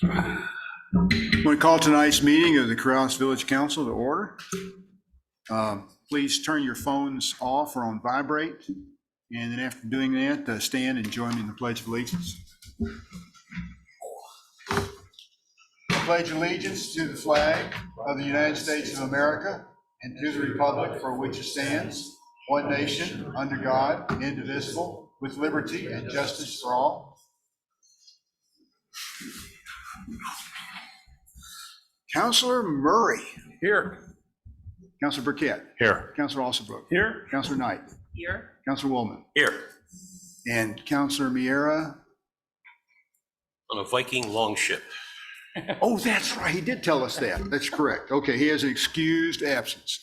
I'm going to call tonight's meeting of the Corrales Village Council to order. Please turn your phones off or on vibrate. And then after doing that, stand and join me in the Pledge of Allegiance. I pledge allegiance to the flag of the United States of America and to the republic for which it stands, one nation, under God, indivisible, with liberty and justice for all. Councilor Murray. Here. Councilor Burkett. Here. Councilor Alsabrook. Here. Councilor Knight. Here. Councilor Woolman. Here. And Councilor Miera. On a Viking longship. Oh, that's right. He did tell us that. That's correct. Okay, he has an excused absence.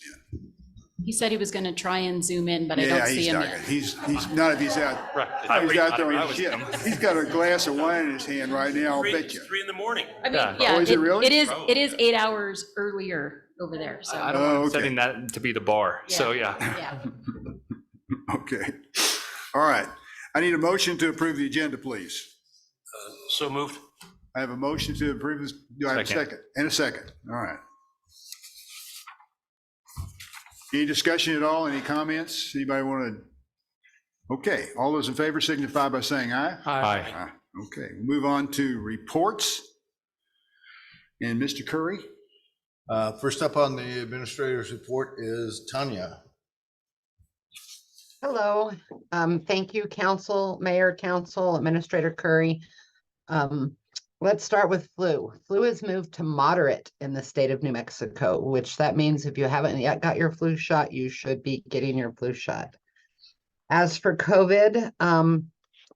He said he was going to try and zoom in, but I don't see him yet. He's not if he's out. Right. He's out there on his ship. He's got a glass of wine in his hand right now. I'll bet you. 3 in the morning. I mean, Yeah. yeah, Oh, is it really? it is 8 hours earlier over there. So I don't want okay. setting that to be the bar. Yeah. So yeah. yeah. Okay. All right. I need a motion to approve the agenda, please. So moved. I have a motion to approve this. Do I have a second? And a second. All right. Any discussion at all? Any comments? Anybody want to? Okay. All those in favor signify by saying aye. Aye. Aye. Okay. We'll move on to reports. And Mr. Curry. First up on the administrator's report is Tanya. Hello. Thank you, Council, Mayor, Council, Administrator Curry. Let's start with flu. Flu has moved to moderate in the state of New Mexico, which that means if you haven't yet got your flu shot, you should be getting your flu shot. As for COVID, on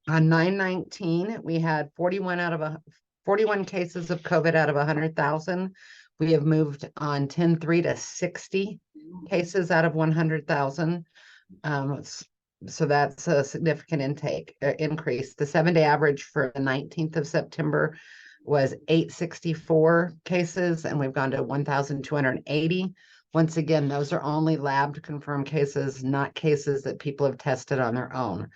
9/19, we had 41 cases of COVID out of 100,000. We have moved on 10/3 to 60 cases out of 100,000. So that's a significant increase. The 7-day average for the 19th of September was 864 cases, and we've gone to 1,280. Once again, those are only lab confirmed cases, not cases that people have tested on their own.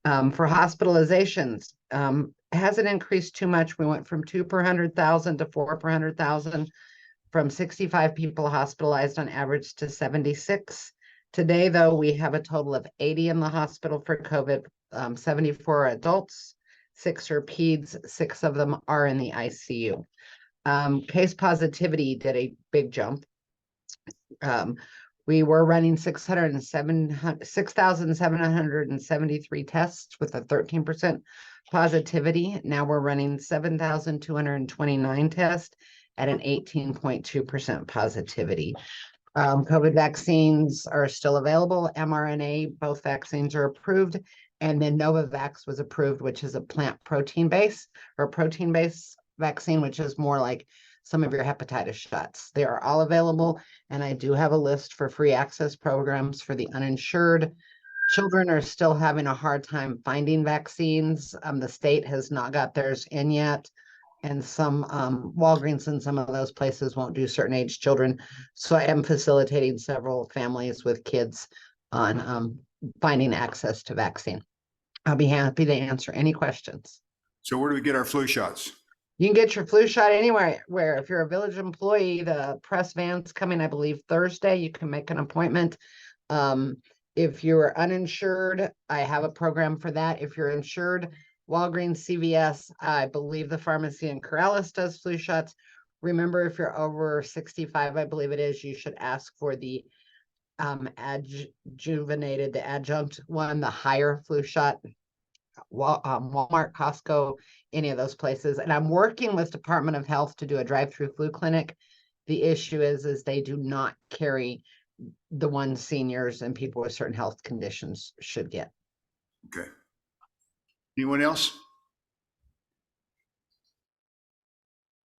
For hospitalizations, hasn't increased too much. We went from 2 per 100,000 to 4 per 100,000, from 65 people hospitalized on average to 76. Today, though, we have a total of 80 in the hospital for COVID, 74 adults, 6 are peds, 6 of them are in the ICU. Case positivity did a big jump. We were running 6,773 tests with a 13% positivity. Now we're running 7,229 tests at an 18.2% positivity. COVID vaccines are still available. mRNA, both vaccines are approved. And then Novavax was approved, which is a plant protein base or protein-based vaccine, which is more like some of your hepatitis shots. They are all available. And I do have a list for free access programs for the uninsured. Children are still having a hard time finding vaccines. The state has not got theirs in yet. And some Walgreens and some of those places won't do certain age children. So I am facilitating several families with kids on finding access to vaccine. I'll be happy to answer any questions. So where do we get our flu shots? You can get your flu shot anywhere. Where if you're a village employee, the press van's coming, I believe, Thursday. You can make an appointment. If you're uninsured, I have a program for that. If you're insured, Walgreens, CVS, I believe the pharmacy in Corrales does flu shots. Remember, if you're over 65, I believe it is, you should ask for the adjunct one, the higher flu shot. Walmart, Costco, any of those places. And I'm working with Department of Health to do a drive-through flu clinic. The issue is they do not carry the ones seniors and people with certain health conditions should get. Okay. Anyone else?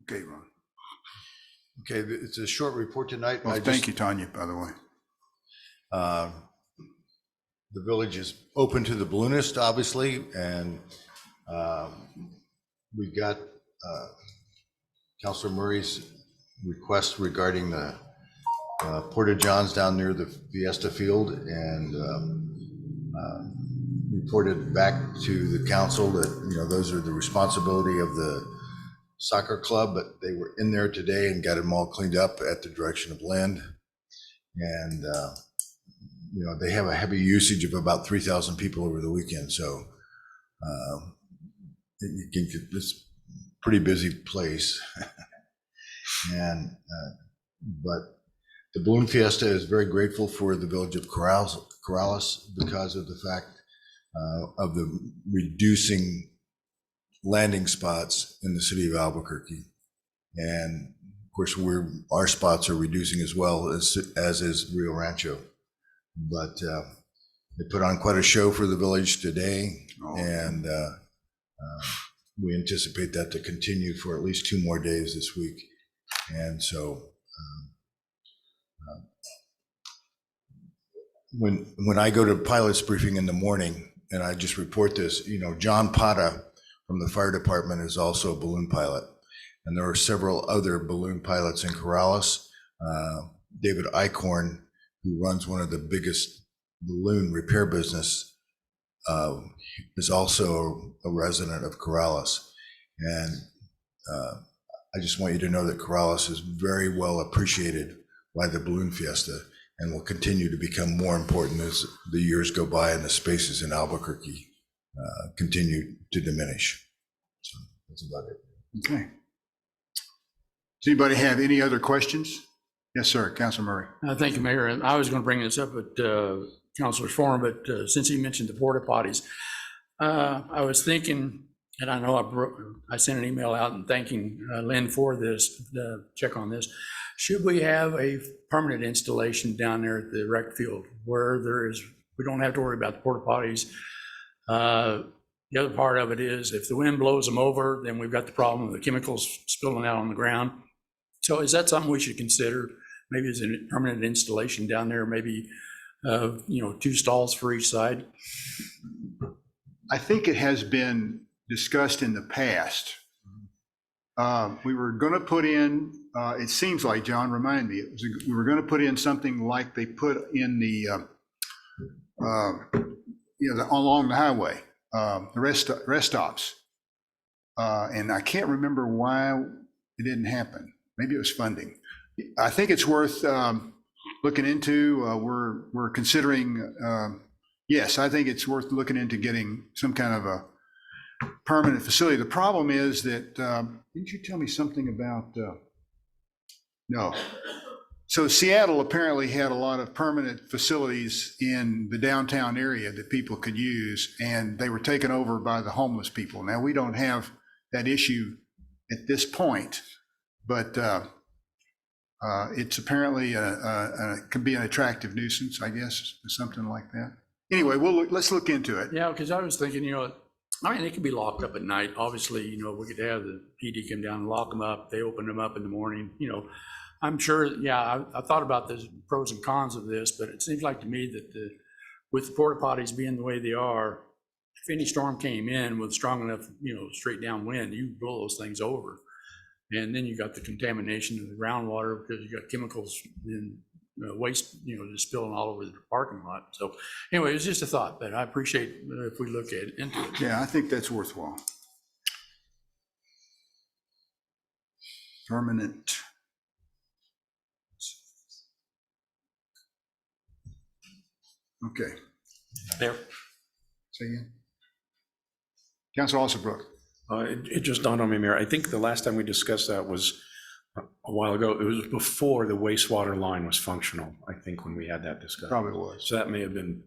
Okay, Ron. Okay, it's a short report tonight. Well, thank you, Tanya, by the way. The village is open to the balloonist, obviously, and we've got Councilor Murray's request regarding the Porta Johns down near the Fiesta Field, and we've reported back to the council that, those are the responsibility of the soccer club, but they were in there today and got them all cleaned up at the direction of Lynn. And, they have a heavy usage of about 3,000 people over the weekend. So it's a pretty busy place. But the Balloon Fiesta is very grateful for the village of Corrales because of the fact of the reducing landing spots in the city of Albuquerque. And of course, our spots are reducing as well, as is Rio Rancho. But they put on quite a show for the village today, and we anticipate that to continue for at least 2 more days this week. And so when I go to pilot's briefing in the morning, and I just report this, John Pata from the fire department is also a balloon pilot. And there are several other balloon pilots in Corrales. David Eichhorn, who runs one of the biggest balloon repair business, is also a resident of Corrales. And I just want you to know that Corrales is very well appreciated by the Balloon Fiesta and will continue to become more important as the years go by and the spaces in Albuquerque continue to diminish. So that's about it. Okay. Does anybody have any other questions? Yes, sir. Councilor Murray. Thank you, Mayor. And I was going to bring this up at Councilor's Forum, but since he mentioned the porta potties, I was thinking, and I know I sent an email out and thanking Lynn for this, check on this. Should we have a permanent installation down there at the rec field where we don't have to worry about the porta potties? The other part of it is if the wind blows them over, then we've got the problem of the chemicals spilling out on the ground. So is that something we should consider? Maybe as a permanent installation down there, maybe 2 stalls for each side? I think it has been discussed in the past. We were going to put in, it seems like, John, remind me, we were going to put in something like they put in the along the highway, the rest stops. And I can't remember why it didn't happen. Maybe it was funding. I think it's worth looking into. We're considering, yes, I think it's worth looking into getting some kind of a permanent facility. The problem is that, didn't you tell me something about, no. So Seattle apparently had a lot of permanent facilities in the downtown area that people could use, and they were taken over by the homeless people. Now, we don't have that issue at this point, but it's apparently can be an attractive nuisance, I guess, or something like that. Anyway, let's look into it. Yeah, because I was thinking, it could be locked up at night. Obviously, we could have the PD come down and lock them up. They open them up in the morning. I'm sure, I thought about the pros and cons of this, but it seems like to me that with the porta potties being the way they are, if any storm came in with strong enough, straight down wind, you blow those things over. And then you got the contamination of the groundwater because you got chemicals and waste, just spilling all over the parking lot. So anyway, it was just a thought, but I appreciate if we look at into it. Yeah, I think that's worthwhile. Permanent. Okay. Mayor? Say again. Councilor Alsabrook. It just dawned on me, Mayor. I think the last time we discussed that was a while ago. It was before the wastewater line was functional, I think, when we had that discussion. Probably was. So that may have been,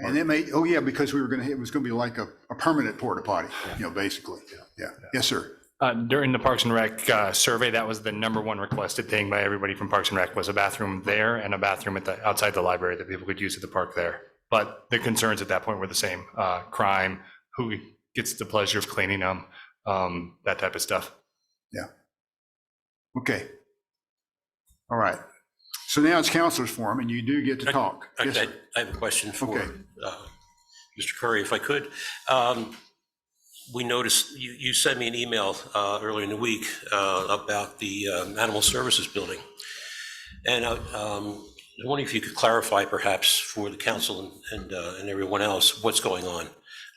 And it may, because it was going to be like a permanent porta potty, basically. Yeah. Yes, sir. During the Parks and Rec survey, that was the #1 requested thing by everybody from Parks and Rec was a bathroom there and a bathroom outside the library that people could use at the park there. But the concerns at that point were the same: crime, who gets the pleasure of cleaning them, that type of stuff. Yeah. Okay. All right. So now it's councilor's forum, and you do get to talk. Yes, sir. I have a question for Okay. Mr. Curry, if I could. We noticed you sent me an email earlier in the week about the Animal Services building. And I wonder if you could clarify perhaps for the council and everyone else what's going on.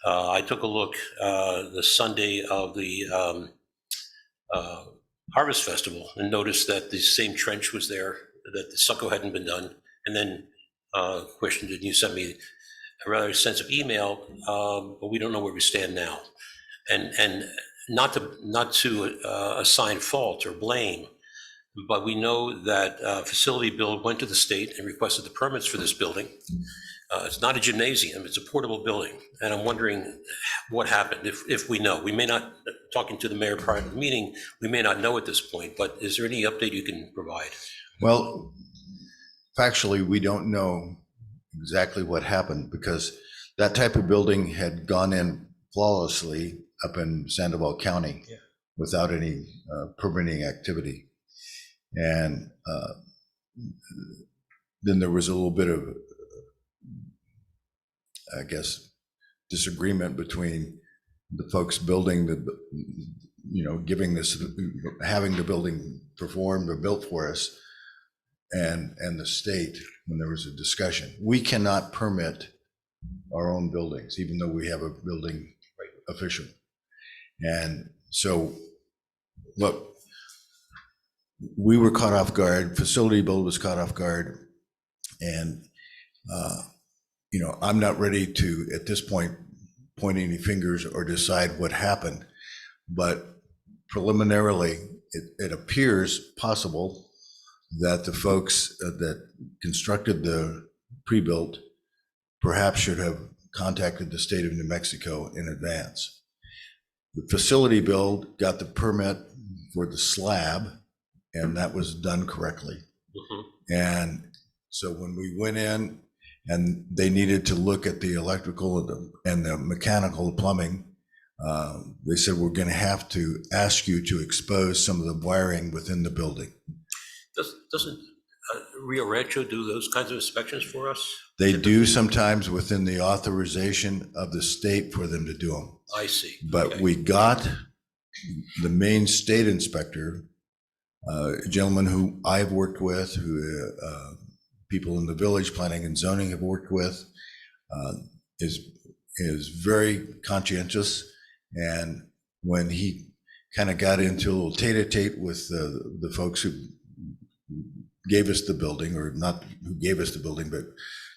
I took a look the Sunday of the Harvest Festival and noticed that the same trench was there, that the stucco hadn't been done, and then questioned it. And you sent me a rather extensive email, but we don't know where we stand now. And not to assign fault or blame, but we know that Facility Build went to the state and requested the permits for this building. It's not a gymnasium, it's a portable building. And I'm wondering what happened, if we know. We may not, talking to the mayor prior to the meeting, we may not know at this point, but is there any update you can provide? Well, factually, we don't know exactly what happened because that type of building had gone in flawlessly up in Sandoval County without any permitting activity. And then there was a little bit of, I guess, disagreement between the folks building giving this, having the building performed or built for us and the state when there was a discussion. We cannot permit our own buildings, even though we have a building official. And so, look, we were caught off guard, Facility Build was caught off guard, and I'm not ready to, at this point, point any fingers or decide what happened, but preliminarily, it appears possible that the folks that constructed the pre-built perhaps should have contacted the state of New Mexico in advance. The Facility Build got the permit for the slab, and that was done correctly. And so when we went in and they needed to look at the electrical and the mechanical plumbing, they said, we're going to have to ask you to expose some of the wiring within the building. Doesn't Rio Rancho do those kinds of inspections for us? They do sometimes within the authorization of the state for them to do them. I see. But Okay. we got the main state inspector, a gentleman who I've worked with, who people in the village planning and zoning have worked with, is very conscientious. And when he kind of got into a little tete-a-tete with the folks who gave us the building, or not who gave us the building, but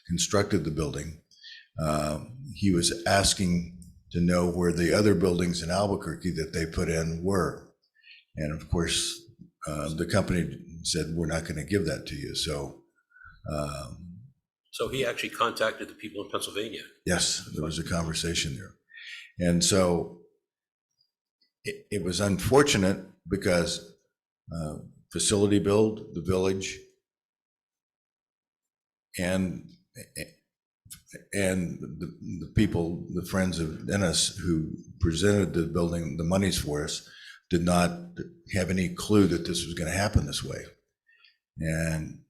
constructed the building, he was asking to know where the other buildings in Albuquerque that they put in were. And of course, the company said, we're not going to give that to you. So So he actually contacted the people in Pennsylvania. yes, there was a conversation there. And so it was unfortunate because Facility Build, the village, and the people, the friends of Dennis who presented the building, the monies for us, did not have any clue that this was going to happen this way. And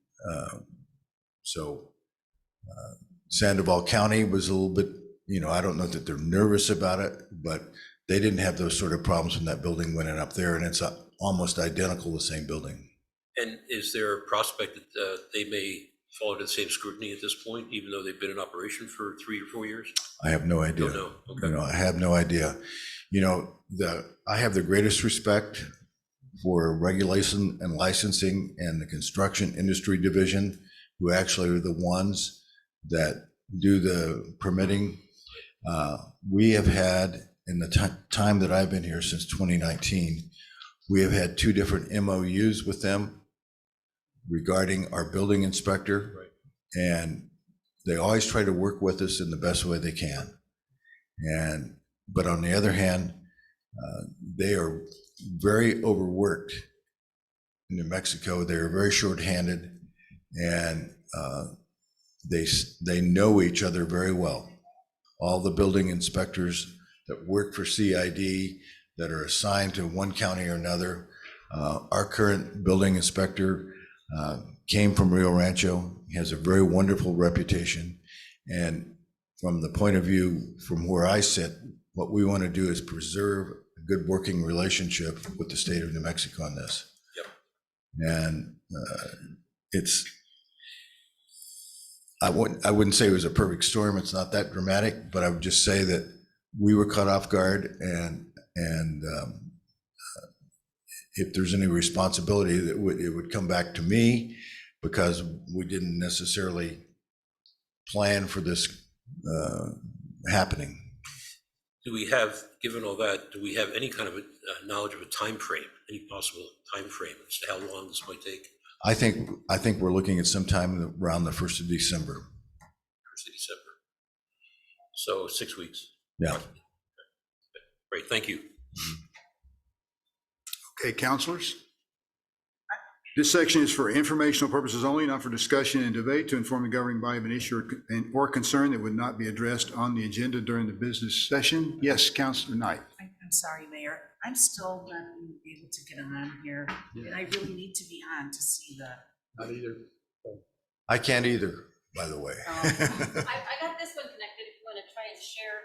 so Sandoval County was a little bit, I don't know that they're nervous about it, but they didn't have those sort of problems when that building went in up there, and it's almost identical, the same building. And is there a prospect that they may fall into the same scrutiny at this point, even though they've been in operation for 3 or 4 years? I have no idea. Don't know. Okay. I have no idea. I have the greatest respect for regulation and licensing and the construction industry division, who actually are the ones that do the permitting. We have had, in the time that I've been here since 2019, we have had 2 different MOUs with them regarding our building inspector. Right. And they always try to work with us in the best way they can. But on the other hand, they are very overworked in New Mexico. They are very shorthanded, and they know each other very well. All the building inspectors that work for CID that are assigned to one county or another. Our current building inspector came from Rio Rancho. He has a very wonderful reputation. And from the point of view from where I sit, what we want to do is preserve a good working relationship with the state of New Mexico on this. Yep. And it's I wouldn't say it was a perfect storm. It's not that dramatic, but I would just say that we were caught off guard, and if there's any responsibility, that it would come back to me, because we didn't necessarily plan for this happening. Do we have, given all that, do we have any kind of a knowledge of a time frame, any possible time frame as to how long this might take? I think we're looking at sometime around the 1st of December. 1st of December. So 6 weeks. Yeah. Great, thank you. Okay, counselors? This section is for informational purposes only, not for discussion and debate, to inform the governing body of an issue or concern that would not be addressed on the agenda during the business session. Yes, Councilor Knight. I'm sorry, Mayor. I'm still not going to be able to get on here, and I really need to be on to see the. Not either. I can't either, by the way. I got this one connected if you want to try and share.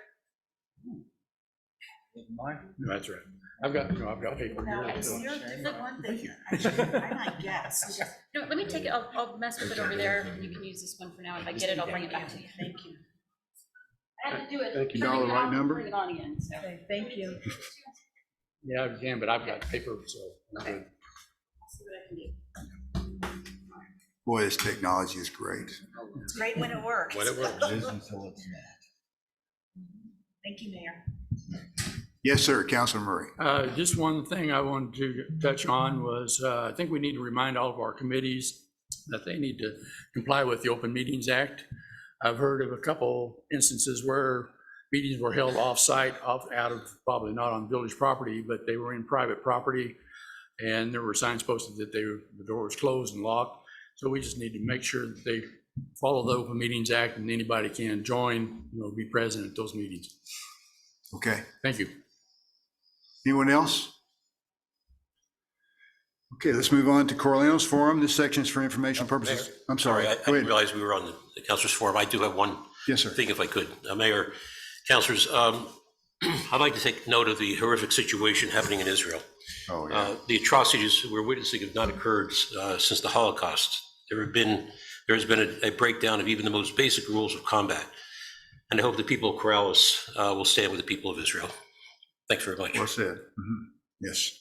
That's right. I've got paper No, here. is there a different one that I might guess? No, let me take it, I'll mess with it over there. You can use this one for now. If I get it, I'll bring it back to you. Thank you. I had to do it. Thank you. turn Dial it the right off, number? Bring it on again, so. Okay, thank you. Yeah, I can, but I've got paper, so. I'm good. I'll see what I can do. Boy, this technology is great. It's great when it works. When it works. Thank you, Mayor. Yes, sir, Councilor Murray. Just one thing I wanted to touch on was, I think we need to remind all of our committees that they need to comply with the Open Meetings Act. I've heard of a couple instances where meetings were held off-site, out of, probably not on village property, but they were in private property, and there were signs posted that the door was closed and locked. So we just need to make sure that they follow the Open Meetings Act, and anybody can join, be present at those meetings. Okay, Thank you. anyone else? Okay, let's move on to Corleone's Forum. This section is for informational purposes. Mayor? I'm sorry. I Go didn't ahead. realize we were on the Councilors Forum. I do have one Yes, sir. thing, if I could. Mayor, Councilors, I'd like to take note of the horrific situation happening in Israel. Oh, yeah. The atrocities we're witnessing have not occurred since the Holocaust. There has been a breakdown of even the most basic rules of combat. And I hope the people of Corrales will stand with the people of Israel. Thanks very much. Well said. Mhm. Yes.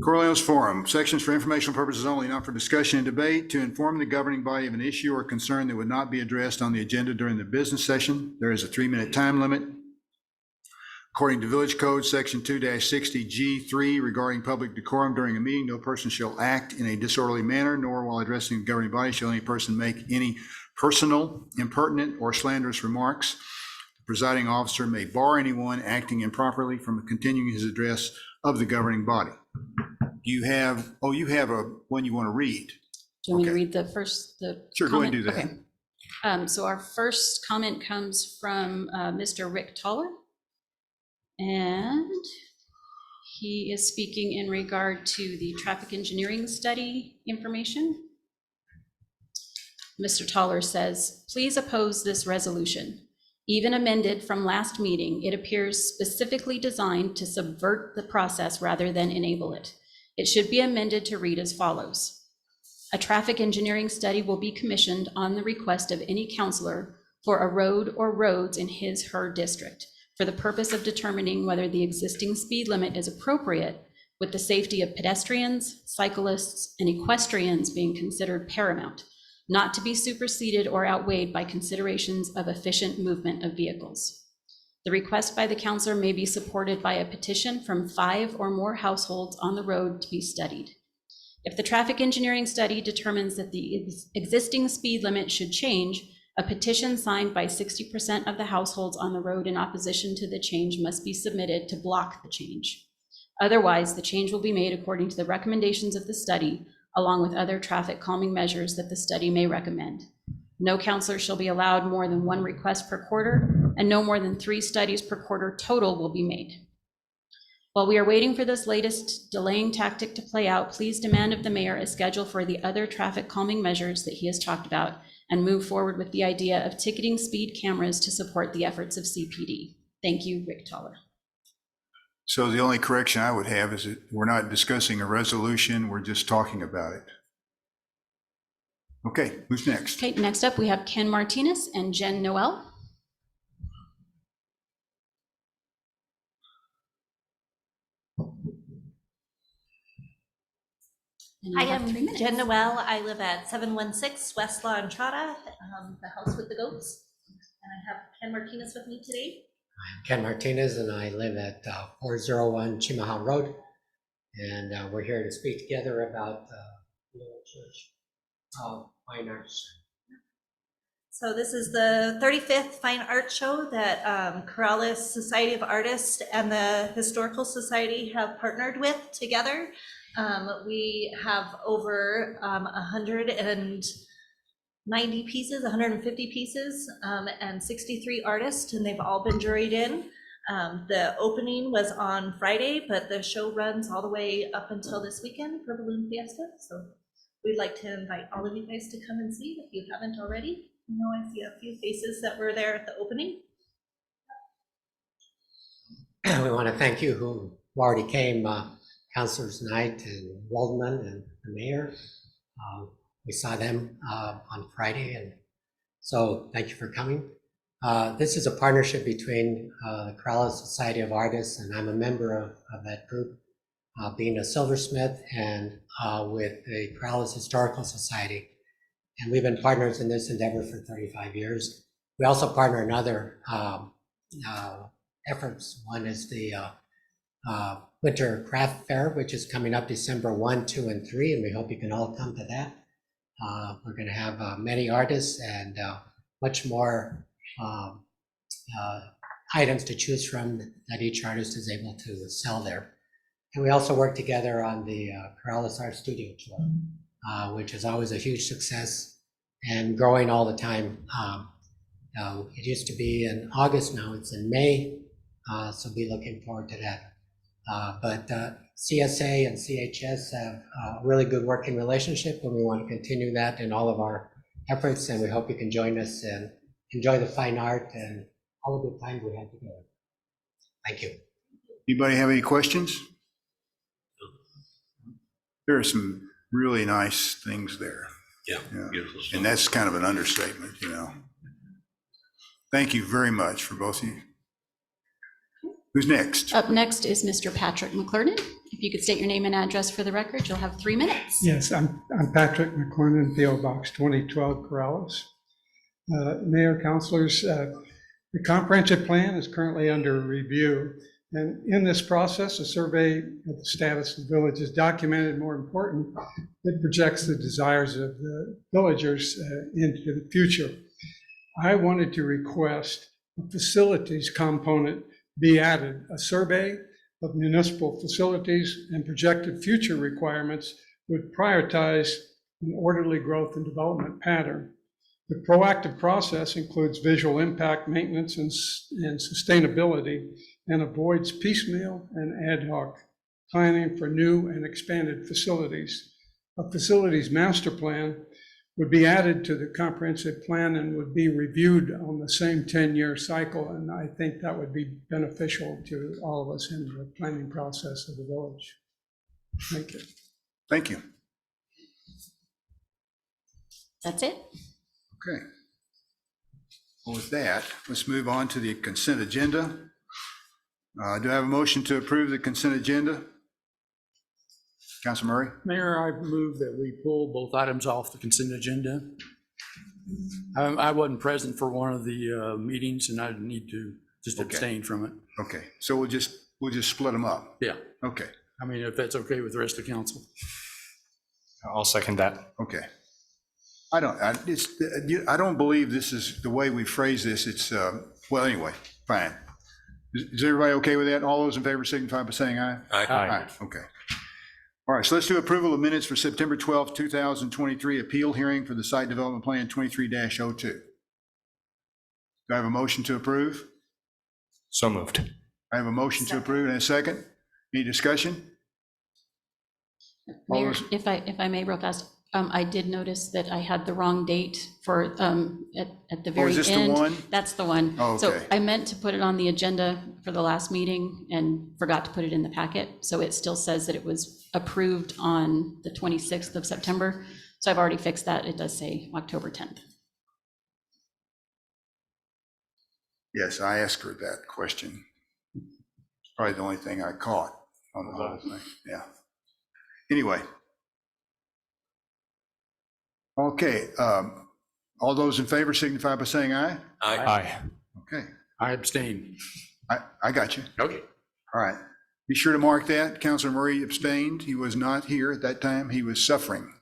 Corleone's Forum, sections for informational purposes only, not for discussion and debate, to inform the governing body of an issue or concern that would not be addressed on the agenda during the business session. There is a 3-minute time limit. According to Village Code, Section 2-60G3, regarding public decorum during a meeting, no person shall act in a disorderly manner, nor while addressing the governing body shall any person make any personal, impertinent, or slanderous remarks. The presiding officer may bar anyone acting improperly from continuing his address of the governing body. You have a one you want to read. Do you want me to Okay. read the first, the Sure, go ahead and comment? do that. Okay. So our first comment comes from Mr. Rick Toller. And he is speaking in regard to the traffic engineering study information. Mr. Toller says, please oppose this resolution. Even amended from last meeting, it appears specifically designed to subvert the process rather than enable it. It should be amended to read as follows. A traffic engineering study will be commissioned on the request of any counselor for a road or roads in his/her district for the purpose of determining whether the existing speed limit is appropriate, with the safety of pedestrians, cyclists, and equestrians being considered paramount, not to be superseded or outweighed by considerations of efficient movement of vehicles. The request by the counselor may be supported by a petition from 5 or more households on the road to be studied. If the traffic engineering study determines that the existing speed limit should change, a petition signed by 60% of the households on the road in opposition to the change must be submitted to block the change. Otherwise, the change will be made according to the recommendations of the study, along with other traffic calming measures that the study may recommend. No counselor shall be allowed more than 1 request per quarter, and no more than 3 studies per quarter total will be made. While we are waiting for this latest delaying tactic to play out, please demand of the mayor a schedule for the other traffic calming measures that he has talked about, and move forward with the idea of ticketing speed cameras to support the efforts of CPD. Thank you, Rick Toller. So the only correction I would have is that we're not discussing a resolution, we're just talking about it. Okay, who's next? Okay, next up, we have Ken Martinez and Jen Noel. And you I have am 3 minutes. Jen Noel. I live at 716 West La Entrada, the house with the goats. And I have Ken Martinez with me today. I'm Ken Martinez, and I live at 401 Chimaha Road. And we're here to speak together about the Little Church of Fine Arts. So this is the 35th Fine Art Show that Corrales Society of Artists and the Historical Society have partnered with together. We have over 190 pieces, 150 pieces, and 63 artists, and they've all been juried in. The opening was on Friday, but the show runs all the way up until this weekend for Balloon Fiesta. So we'd like to invite all of you guys to come and see if you haven't already. I know I see a few faces that were there at the opening. We want to thank you who already came, Councilors Knight and Waldman and the mayor. We saw them on Friday, and so thank you for coming. This is a partnership between the Corrales Society of Artists, and I'm a member of that group, being a silversmith, and with the Corrales Historical Society. And we've been partners in this endeavor for 35 years. We also partner in other efforts. One is the Winter Craft Fair, which is coming up December 1, 2, and 3, and we hope you can all come to that. We're going to have many artists and much more items to choose from that each artist is able to sell there. And we also work together on the Corrales Art Studio Tour, which is always a huge success and growing all the time. It used to be in August, now it's in May, so be looking forward to that. But CSA and CHS have a really good working relationship, and we want to continue that in all of our efforts, and we hope you can join us and enjoy the fine art and all the good times we had together. Thank you. Anybody have any questions? There are some really nice things there. Yeah, Yeah. beautiful stuff. And that's kind of an understatement, you know. Thank you very much for both of you. Who's next? Up next is Mr. Patrick McClernand. If you could state your name and address for the record, you'll have 3 minutes. Yes, I'm Patrick McClernand, PO Box 2012, Corrales. Mayor, councilors, the comprehensive plan is currently under review. And in this process, a survey of the status of the village is documented. More important, it projects the desires of the villagers into the future. I wanted to request a facilities component be added, a survey of municipal facilities and projected future requirements would prioritize an orderly growth and development pattern. The proactive process includes visual impact, maintenance, and sustainability, and avoids piecemeal and ad hoc planning for new and expanded facilities. A facilities master plan would be added to the comprehensive plan and would be reviewed on the same 10-year cycle. And I think that would be beneficial to all of us in the planning process of the village. Thank you. Thank you. That's it. Okay. Well, with that, let's move on to the consent agenda. Do I have a motion to approve the consent agenda? Council Murray? Mayor, I move that we pull both items off the consent agenda. I wasn't present for one of the meetings, and I need to just abstain from it. Okay, so we'll just split them up. Yeah, Okay, I mean, if that's okay with the rest of council. I'll second that. okay. I don't believe this is the way we phrase this. It's, well, anyway, fine. Is everybody okay with that? All those in favor signify by saying aye. Aye. Okay. All right, so let's do approval of minutes for September 12th, 2023, appeal hearing for the Site Development Plan 23-02. Do I have a motion to approve? So moved. I have a motion to approve and a second. Any discussion? All Mayor, those- if I may, real fast, I did notice that I had the wrong date for, at the very end. is this the one? That's the one. Oh, So okay. I meant to put it on the agenda for the last meeting and forgot to put it in the packet. So it still says that it was approved on the 26th of September. So I've already fixed that. It does say October 10th. Yes, I asked her that question. It's probably the only thing I caught on the whole thing, yeah. Anyway. Okay, all those in favor signify by saying aye. Aye. Aye. Okay, I abstain. I got you. Okay. All right. Be sure to mark that. Councilor Murray abstained. He was not here at that time. He was suffering.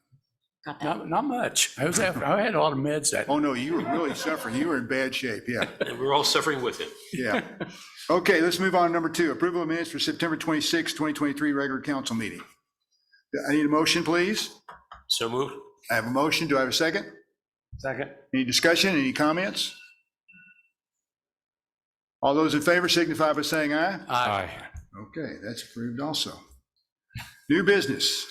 Got that? Not much. I had a lot of meds that. Oh, no, you were really suffering. You were in bad shape, yeah. And we're all suffering with him. Yeah. Okay, let's move on to number 2, approval of minutes for September 26, 2023, regular council meeting. I need a motion, please. So moved. I have a motion. Do I have a second? Second. Any discussion, any comments? All those in favor signify by saying aye. Aye. Okay, that's approved also. New business.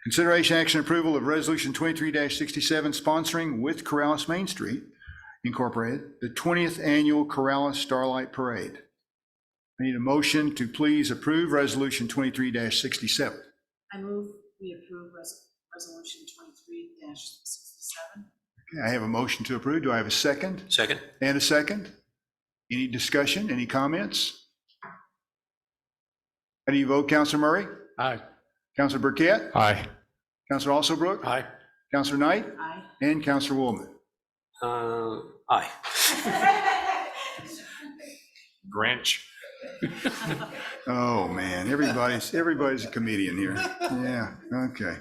Consideration action approval of resolution 23-67 sponsoring with Corrales Main Street Incorporated, the 20th annual Corrales Starlight Parade. I need a motion to please approve resolution 23-67. I move we approve resolution 23-67. Okay, I have a motion to approve. Do I have a second? Second. And a second? Any discussion, any comments? How do you vote, Councilor Murray? Aye. Councilor Burkett? Aye. Councilor Alsobrook? Aye. Councilor Knight? Aye. And Councilor Woolman? Aye. Grinch. Oh, man, everybody's a comedian here. Yeah, okay.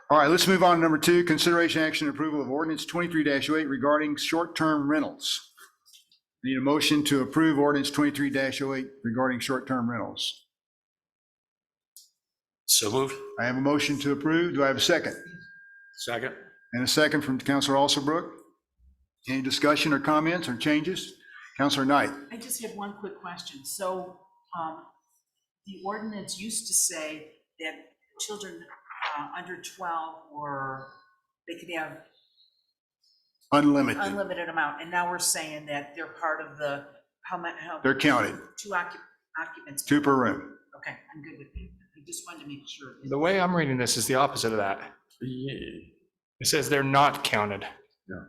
All right, let's move on to number 2, consideration action and approval of ordinance 23-08 regarding short-term rentals. Need a motion to approve ordinance 23-08 regarding short-term rentals. So moved. I have a motion to approve. Do I have a second? Second. And a second from Councilor Alsobrook. Any discussion or comments or changes? Councilor Knight? I just have one quick question. So the ordinance used to say that children under 12 they could have Unlimited. unlimited amount, and now we're saying that they're part of the, how They're counted, 2 occupants. 2 per room. Okay, I'm good with that. I just wanted to make sure. The way I'm reading this is the opposite of that. It says they're not counted. Yeah.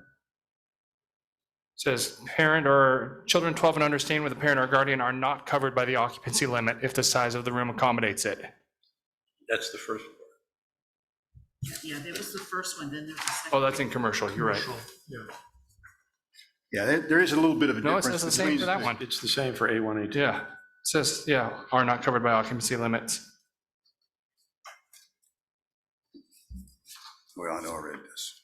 It says parent or children 12 and under staying with a parent or guardian are not covered by the occupancy limit if the size of the room accommodates it. That's the first one. Yeah, that was the first one, then there's the second. Oh, that's in commercial, you're right. Yeah, there is a little bit of a No, it difference. says the same between for that one. It's the same for A1, A2. Yeah, it says, yeah, are not covered by occupancy limits. Well, I know I read this.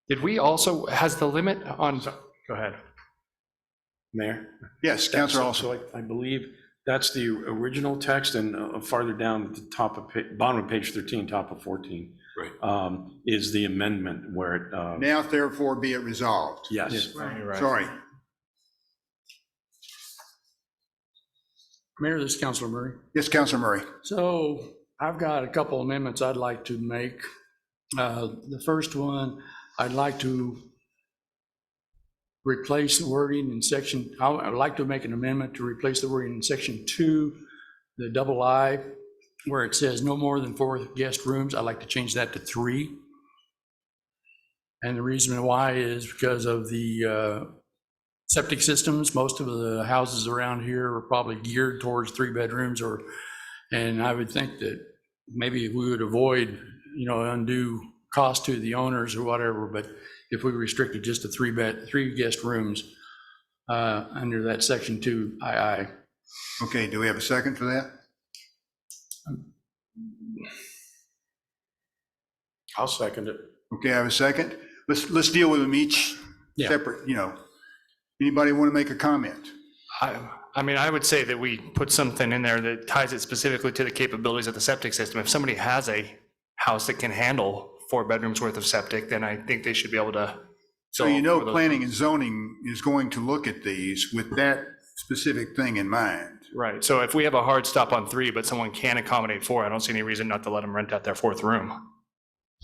Did we also, has the limit on, go ahead. Mayor? Yes, Councilor Alsobrook. So I believe that's the original text, and farther down at the top of, bottom of page 13, top of 14. Right. Is the amendment where it, Now therefore be it resolved. yes. You're right. Sorry. Mayor, this is Councilor Murray. Yes, Councilor Murray. So I've got a couple amendments I'd like to make. The first one, I'd like to replace the wording in section, I'd like to make an amendment to replace the wording in section 2, the double I, where it says no more than 4 guest rooms. I'd like to change that to 3. And the reason why is because of the septic systems. Most of the houses around here are probably geared towards 3 bedrooms, and I would think that maybe we would avoid, undue cost to the owners or whatever, but if we restricted just to 3 guest rooms under that section 2 II. Okay, do we have a second for that? I'll second it. Okay, I have a second. Let's deal with them each Yeah. separate, Anybody want to make a comment? I mean, I would say that we put something in there that ties it specifically to the capabilities of the septic system. If somebody has a house that can handle 4 bedrooms worth of septic, then I think they should be able to. So planning and zoning is going to look at these with that specific thing in mind. Right, so if we have a hard stop on 3, but someone can accommodate 4, I don't see any reason not to let them rent out their 4th room.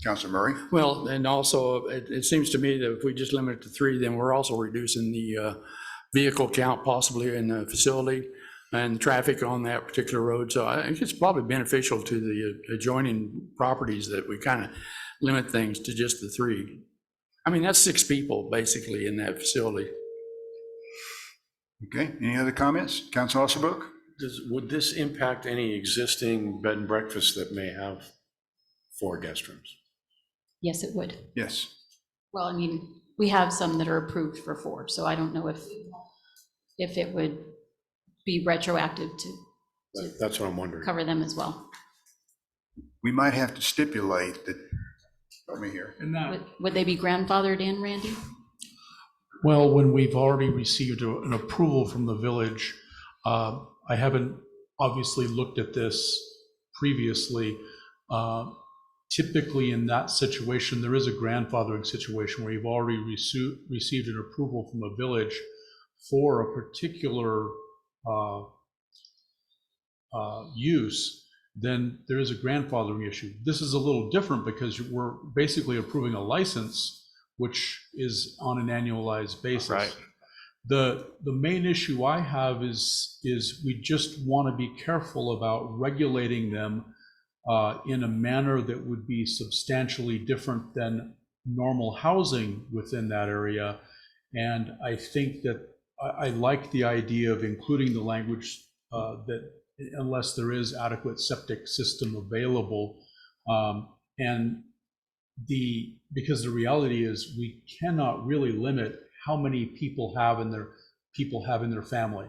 Councilor Murray? Well, and also, it seems to me that if we just limit it to 3, then we're also reducing the vehicle count possibly in the facility. and traffic on that particular road. So I think it's probably beneficial to the adjoining properties that we kind of limit things to just the 3. I mean, that's 6 people basically in that facility. Okay, any other comments? Council Osabrook? Would this impact any existing bed and breakfasts that may have 4 guest rooms? Yes, it would. Yes. Well, I mean, we have some that are approved for 4, so I don't know if it would be retroactive to That's what I'm wondering. cover them as well. We might have to stipulate that, let me hear. Would they be grandfathered in, Randy? Well, when we've already received an approval from the village, I haven't obviously looked at this previously. Typically in that situation, there is a grandfathering situation where you've already received an approval from a village for a particular use, then there is a grandfathering issue. This is a little different because we're basically approving a license, which is on an annualized basis. Right. The main issue I have is we just want to be careful about regulating them in a manner that would be substantially different than normal housing within that area. And I think that I like the idea of including the language that unless there is adequate septic system available. Because the reality is we cannot really limit how many people have in their family.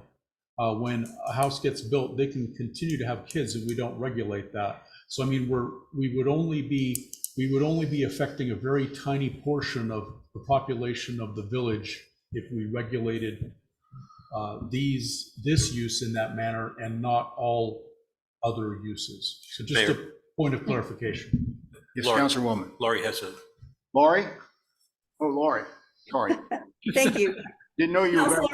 When a house gets built, they can continue to have kids if we don't regulate that. So I mean, we would only be affecting a very tiny portion of the population of the village if we regulated this use in that manner and not all other uses. So just Mayor. a point of clarification. Yes, Laurie. Councilwoman. Laurie has a, Laurie? Oh, Laurie, sorry. Thank you. Didn't know you were.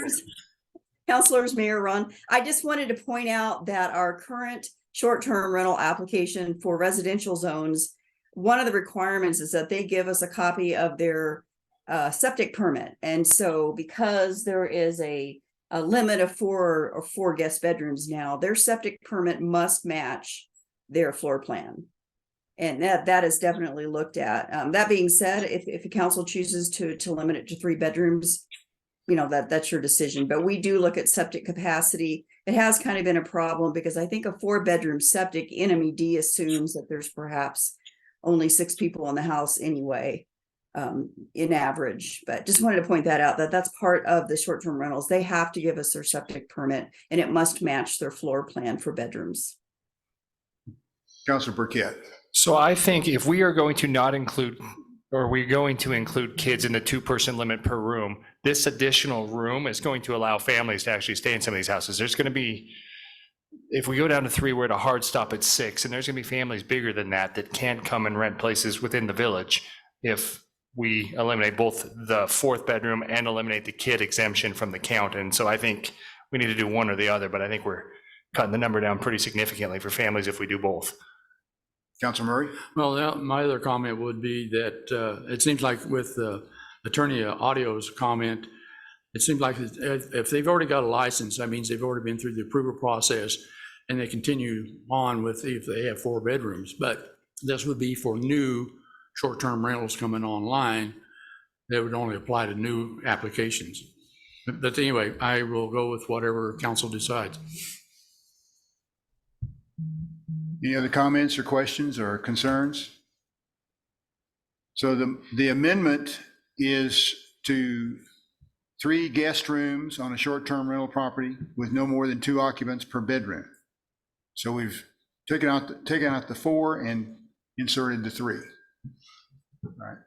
Councilors, Mayor Ron, I just wanted to point out that our current short-term rental application for residential zones, one of the requirements is that they give us a copy of their septic permit. And so because there is a limit of 4 guest bedrooms now, their septic permit must match their floor plan. And that is definitely looked at. That being said, if the council chooses to limit it to 3 bedrooms, you know, that's your decision. But we do look at septic capacity. It has kind of been a problem because I think a 4-bedroom septic NMED assumes that there's perhaps only 6 people in the house anyway, in average. But just wanted to point that out, that's part of the short-term rentals. They have to give us their septic permit and it must match their floor plan for bedrooms. Councilor Burkett. So I think if we are going to not include, or we're going to include kids in the 2-person limit per room, this additional room is going to allow families to actually stay in some of these houses. There's going to be, if we go down to 3, we're at a hard stop at 6, and there's going to be families bigger than that can't come and rent places within the village if we eliminate both the 4th bedroom and eliminate the kid exemption from the count. And so I think we need to do one or the other, but I think we're cutting the number down pretty significantly for families if we do both. Councilor Murray? Well, my other comment would be that it seems like with Attorney Audio's comment, it seems like if they've already got a license, that means they've already been through the approval process and they continue on with if they have 4 bedrooms. But this would be for new short-term rentals coming online. That would only apply to new applications. But anyway, I will go with whatever council decides. Any other comments or questions or concerns? So the amendment is to 3 guest rooms on a short-term rental property with no more than 2 occupants per bedroom. So we've taken out the 4 and inserted the 3. All right.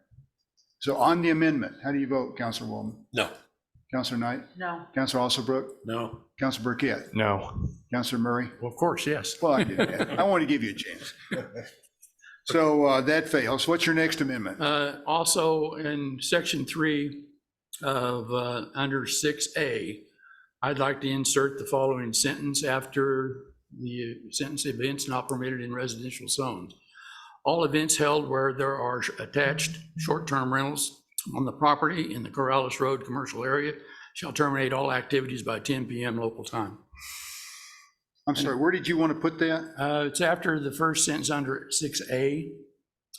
So on the amendment, how do you vote, Councilor Woolman? no, Councilor Knight? No. Councilor Alsobrook? No. Councilor Burkett? No. Councilor Murray? Well, of course, yes. Well, I did that. I want to give you a chance. So that fails. What's your next amendment? Also in section 3 of under 6A, I'd like to insert the following sentence after the sentence, events not permitted in residential zones. All events held where there are attached short-term rentals on the property in the Corrales Road commercial area shall terminate all activities by 10 p.m. local time. I'm sorry, where did you want to put that? It's after the first sentence under 6A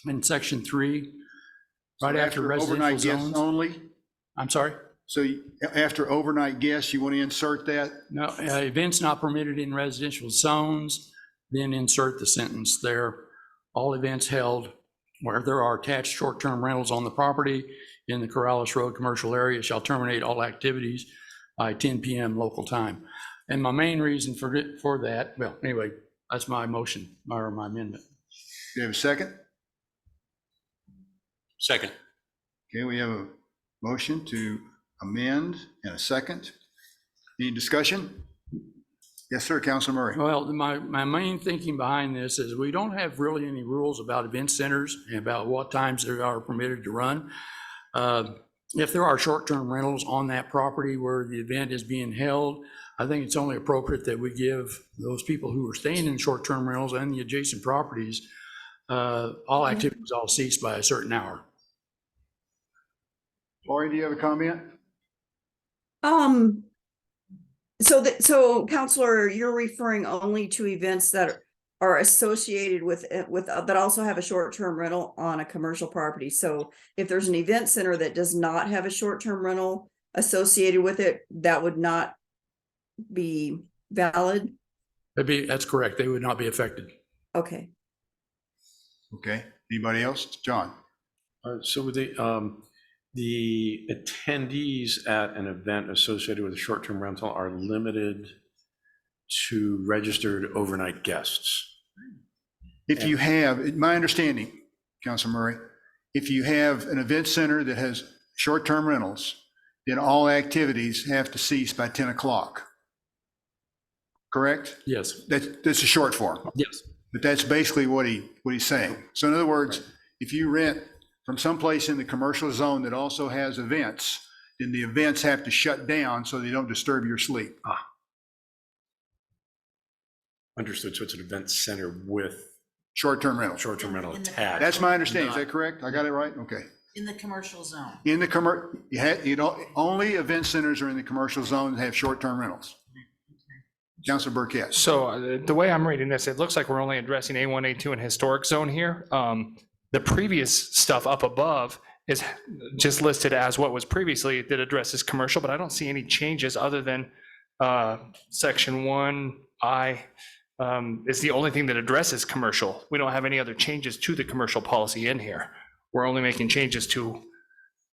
in section 3, right So after residential overnight guests zones. only? I'm sorry? So after overnight guests, you want to insert that? No, events not permitted in residential zones, then insert the sentence there. All events held where there are attached short-term rentals on the property in the Corrales Road commercial area shall terminate all activities by 10 PM local time. And my main reason for that, well, anyway, that's my motion or my amendment. Do you have a second? Second. Okay, we have a motion to amend and a second. Any discussion? Yes, sir, Councilor Murray. Well, my main thinking behind this is we don't have really any rules about event centers and about what times they are permitted to run. If there are short-term rentals on that property where the event is being held, I think it's only appropriate that we give those people who are staying in short-term rentals and the adjacent properties, all activities all cease by a certain hour. Lori, do you have a comment? So Counselor, you're referring only to events that are associated with that also have a short-term rental on a commercial property. So if there's an event center that does not have a short-term rental associated with it, that would not be valid? That's correct. They would not be affected. Okay. Okay, anybody else? John? So the attendees at an event associated with a short-term rental are limited to registered overnight guests. If you have, my understanding, Councilor Murray, if you have an event center that has short-term rentals, then all activities have to cease by 10 o'clock. Correct? Yes. That's a short form. Yes. But that's basically what he's saying. So in other words, if you rent from someplace in the commercial zone that also has events, then the events have to shut down so they don't disturb your sleep. Understood. So it's an event center with Short-term rental. short-term rental In the- attached. That's my understanding. Is that correct? I got it right? Okay. In the commercial zone. In the you don't, only event centers are in the commercial zone that have short-term rentals. Councilor Burkett. So the way I'm reading this, it looks like we're only addressing A1, A2 and historic zone here. The previous stuff up above is just listed as what was previously that addresses commercial, but I don't see any changes other than section 1I is the only thing that addresses commercial. We don't have any other changes to the commercial policy in here. We're only making changes to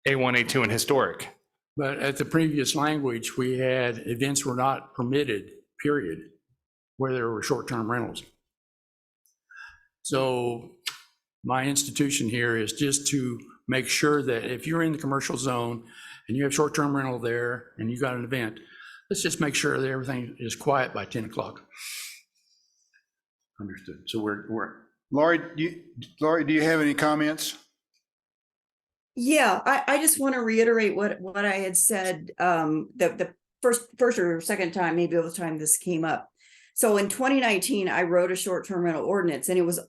A1, A2 and historic. But at the previous language, we had events were not permitted, period, where there were short-term rentals. So my institution here is just to make sure that if you're in the commercial zone and you have short-term rental there and you got an event, let's just make sure that everything is quiet by 10 o'clock. Understood. So we're Laurie, do you have any comments? Yeah, I just want to reiterate what I had said, the first or second time, maybe the time this came up. So in 2019, I wrote a short-term rental ordinance, and it was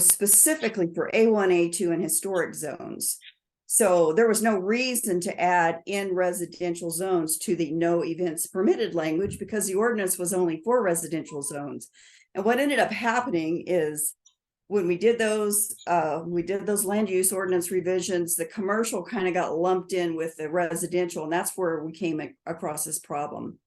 specifically for A1, A2 and historic zones. So there was no reason to add in residential zones to the no events permitted language because the ordinance was only for residential zones. And what ended up happening is when we did those land use ordinance revisions, the commercial kind of got lumped in with the residential, and that's where we came across this problem.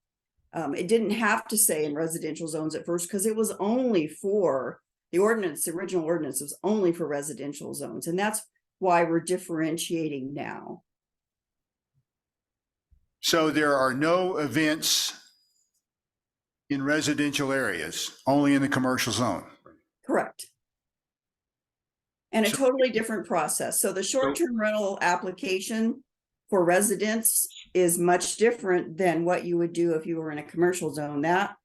It didn't have to say in residential zones at first because it was only for the original ordinance was only for residential zones, and that's why we're differentiating now. So there are no events in residential areas, only in the commercial zone. Correct. And a totally different process. So the short-term rental application for residents is much different than what you would do if you were in a commercial zone. That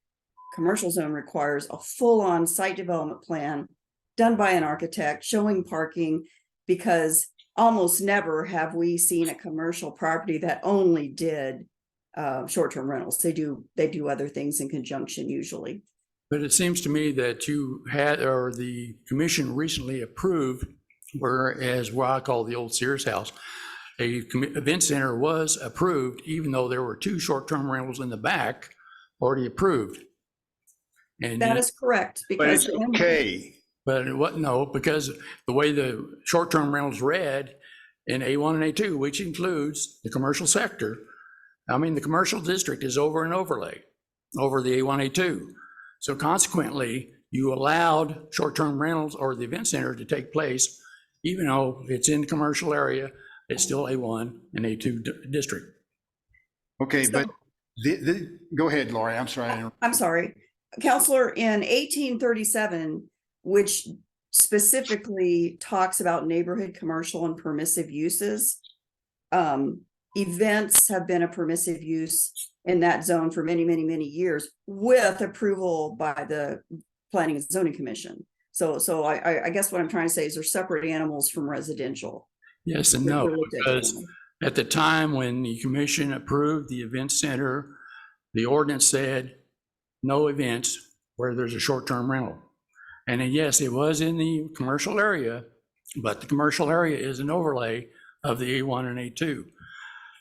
commercial zone requires a full-on site development plan done by an architect showing parking, because almost never have we seen a commercial property that only did short-term rentals. They do other things in conjunction usually. But it seems to me that the commission recently approved, whereas what I call the old Sears house, a event center was approved, even though there were 2 short-term rentals in the back already approved. And That is correct. But Because it's okay. But it wasn't, no, because the way the short-term rentals read in A1 and A2, which includes the commercial sector, I mean, the commercial district is over an overlay over the A1, A2. So consequently, you allowed short-term rentals or the event center to take place, even though it's in the commercial area, it's still A1 and A2 district. Okay, but go ahead, Lori. I'm sorry. I'm sorry, Counselor, in 1837, which specifically talks about neighborhood commercial and permissive uses, events have been a permissive use in that zone for many, many, many years with approval by the Planning and Zoning Commission. So I guess what I'm trying to say is they're separate animals from residential. Yes and no, because at the time when the commission approved the event center, the ordinance said no events where there's a short-term rental. And then, yes, it was in the commercial area, but the commercial area is an overlay of the A1 and A2.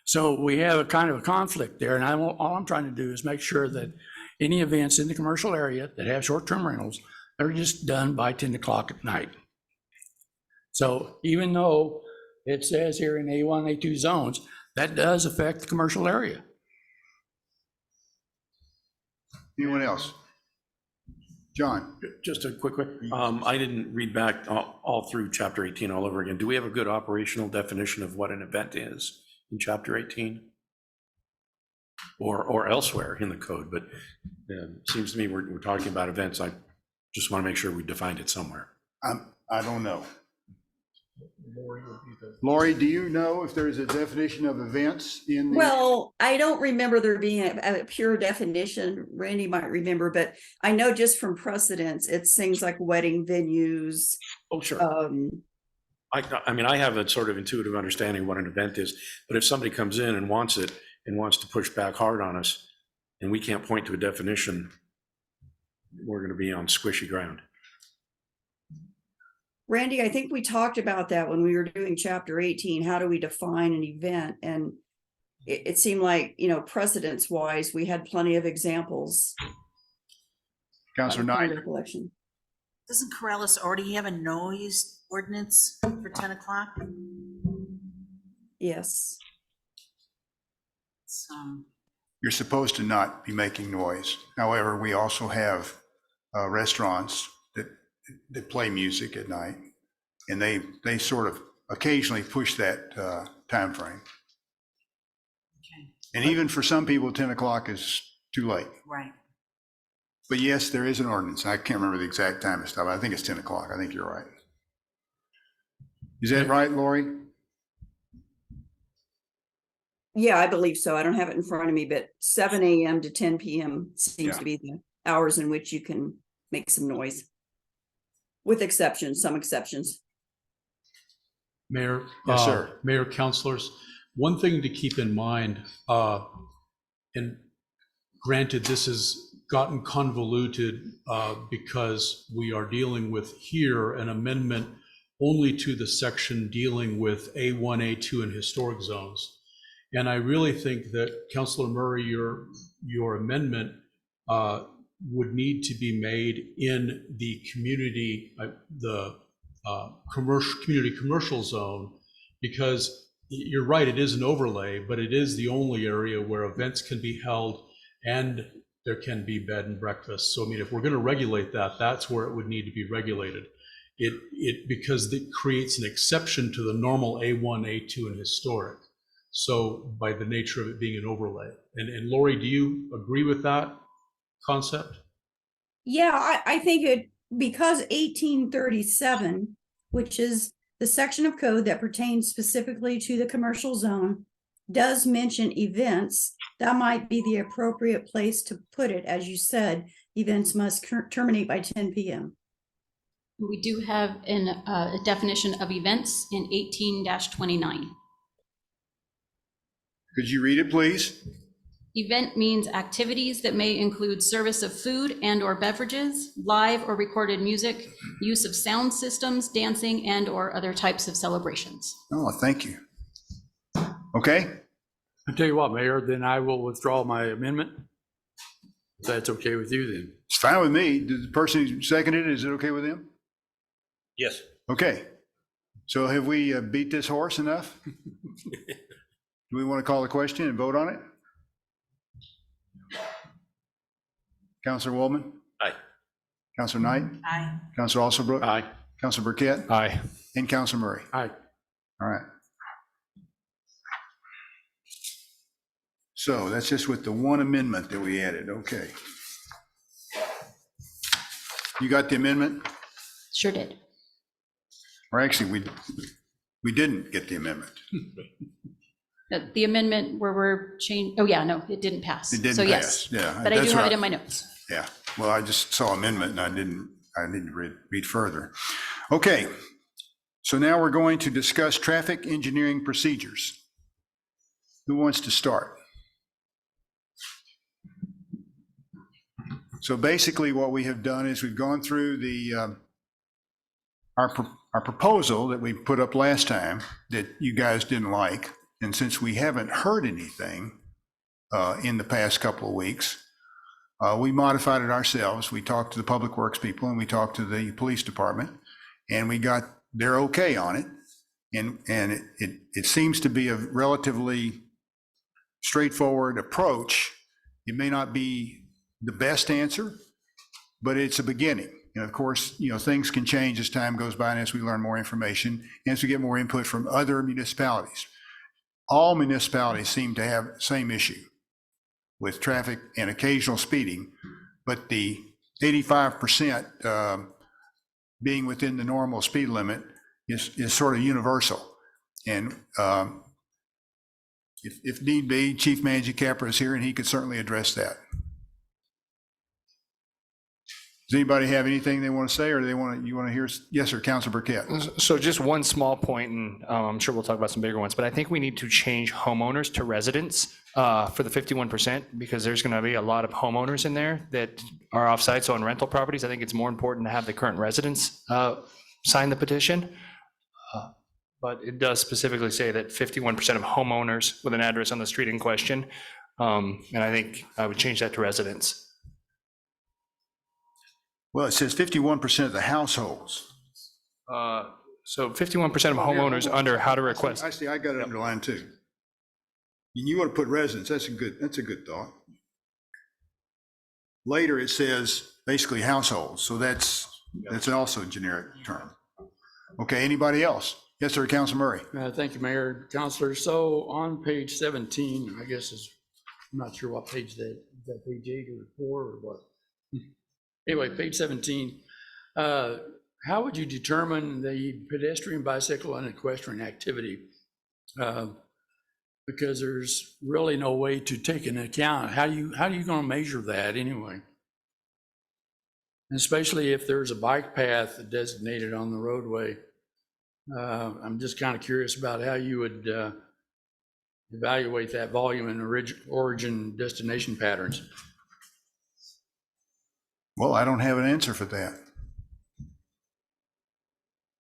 So we have a kind of a conflict there, and all I'm trying to do is make sure that any events in the commercial area that have short-term rentals, they're just done by 10 o'clock at night. So even though it says here in A1, A2 zones, that does affect the commercial area. Anyone else? John? Just a quick, I didn't read back all through chapter 18 all over again. Do we have a good operational definition of what an event is in chapter 18? Or elsewhere in the code, but it seems to me we're talking about events. I just want to make sure we defined it somewhere. I don't know. Lori, do you know if there's a definition of events in the? Well, I don't remember there being a pure definition. Randy might remember, but I know just from precedence, it's things like wedding venues. Oh, sure. I mean, I have a sort of intuitive understanding of what an event is, but if somebody comes in and wants it and wants to push back hard on us, and we can't point to a definition, we're going to be on squishy ground. Randy, I think we talked about that when we were doing chapter 18. How do we define an event? And it seemed like, precedence wise, we had plenty of examples. Counselor Knight. Recollection. Doesn't Corrales already have a noise ordinance for 10 o'clock? Yes. You're supposed to not be making noise. However, we also have restaurants that play music at night, and they sort of occasionally push that time frame. Okay. And even for some people, 10 o'clock is too late. Right. But yes, there is an ordinance. I can't remember the exact time of stuff. I think it's 10 o'clock. I think you're right. Is that right, Lori? Yeah, I believe so. I don't have it in front of me, but 7 a.m. to 10 p.m. seems to be the hours in which you can make some noise. With exceptions, some exceptions. Mayor, Yes, sir. Mayor, councilors, one thing to keep in mind, and granted, this has gotten convoluted because we are dealing with here an amendment only to the section dealing with A1, A2 and historic zones. And I really think that Councilor Murray, your amendment would need to be made in the community, community commercial zone, because you're right, it is an overlay, but it is the only area where events can be held and there can be bed and breakfast. So I mean, if we're going to regulate that, that's where it would need to be regulated. Because it creates an exception to the normal A1, A2 and historic. So by the nature of it being an overlay. And Lori, do you agree with that concept? Yeah, I think because 1837, which is the section of code that pertains specifically to the commercial zone, does mention events, that might be the appropriate place to put it. As you said, events must terminate by 10 p.m. We do have a definition of events in 18-29. Could you read it, please? Event means activities that may include service of food and or beverages, live or recorded music, use of sound systems, dancing, and or other types of celebrations. Oh, thank you. Okay. I'll tell you what, Mayor, then I will withdraw my amendment. If that's okay with you then. fine with me. The person who seconded it, is it okay with them? Yes. Okay. So have we beat this horse enough? Do we want to call the question and vote on it? Counselor Waldman? Aye. Counselor Knight? Aye. Counselor Alsobrook? Aye. Counselor Burkett? Aye. And Counselor Murray? Aye. All right. So that's just with the one amendment that we added. Okay. You got the amendment? Sure did. Or actually, we didn't get the amendment. The amendment where we're changing, oh yeah, no, it didn't pass. It didn't So yes, pass. Yeah. but I do that's have it right. in my notes. Yeah, well, I just saw amendment and I need to read further. Okay, so now we're going to discuss traffic engineering procedures. Who wants to start? So basically what we have done is we've gone through our proposal that we put up last time that you guys didn't like. And since we haven't heard anything in the past couple of weeks, we modified it ourselves. We talked to the Public Works people and we talked to the police department and we got their okay on it. And it seems to be a relatively straightforward approach. It may not be the best answer, but it's a beginning. And of course, things can change as time goes by and as we learn more information, and as we get more input from other municipalities. All municipalities seem to have the same issue with traffic and occasional speeding, but the 85% being within the normal speed limit is sort of universal. And if need be, Chief Mangiapane is here and he could certainly address that. Does anybody have anything they want to say, or you want to hear? Yes, sir, Councilor Burkett. So just one small point, and I'm sure we'll talk about some bigger ones, but I think we need to change homeowners to residents for the 51%, because there's going to be a lot of homeowners in there that are off-site. So on rental properties, I think it's more important to have the current residents sign the petition. But it does specifically say that 51% of homeowners with an address on the street in question. And I think I would change that to residents. Well, it says 51% of the households. So 51% of homeowners under how to request. I see, I got it underlined too. And you want to put residents, that's a good thought. Later, it says basically households, so that's also a generic term. Okay, anybody else? Yes, sir, Councilor Murray. Thank you, Mayor, Councilor. So on page 17, I guess I'm not sure what page that, is that page 8 or 4 or what? Anyway, page 17, how would you determine the pedestrian, bicycle, and equestrian activity? Because there's really no way to take into account. How are you going to measure that anyway? Especially if there's a bike path designated on the roadway. I'm just kind of curious about how you would evaluate that volume and origin destination patterns. Well, I don't have an answer for that.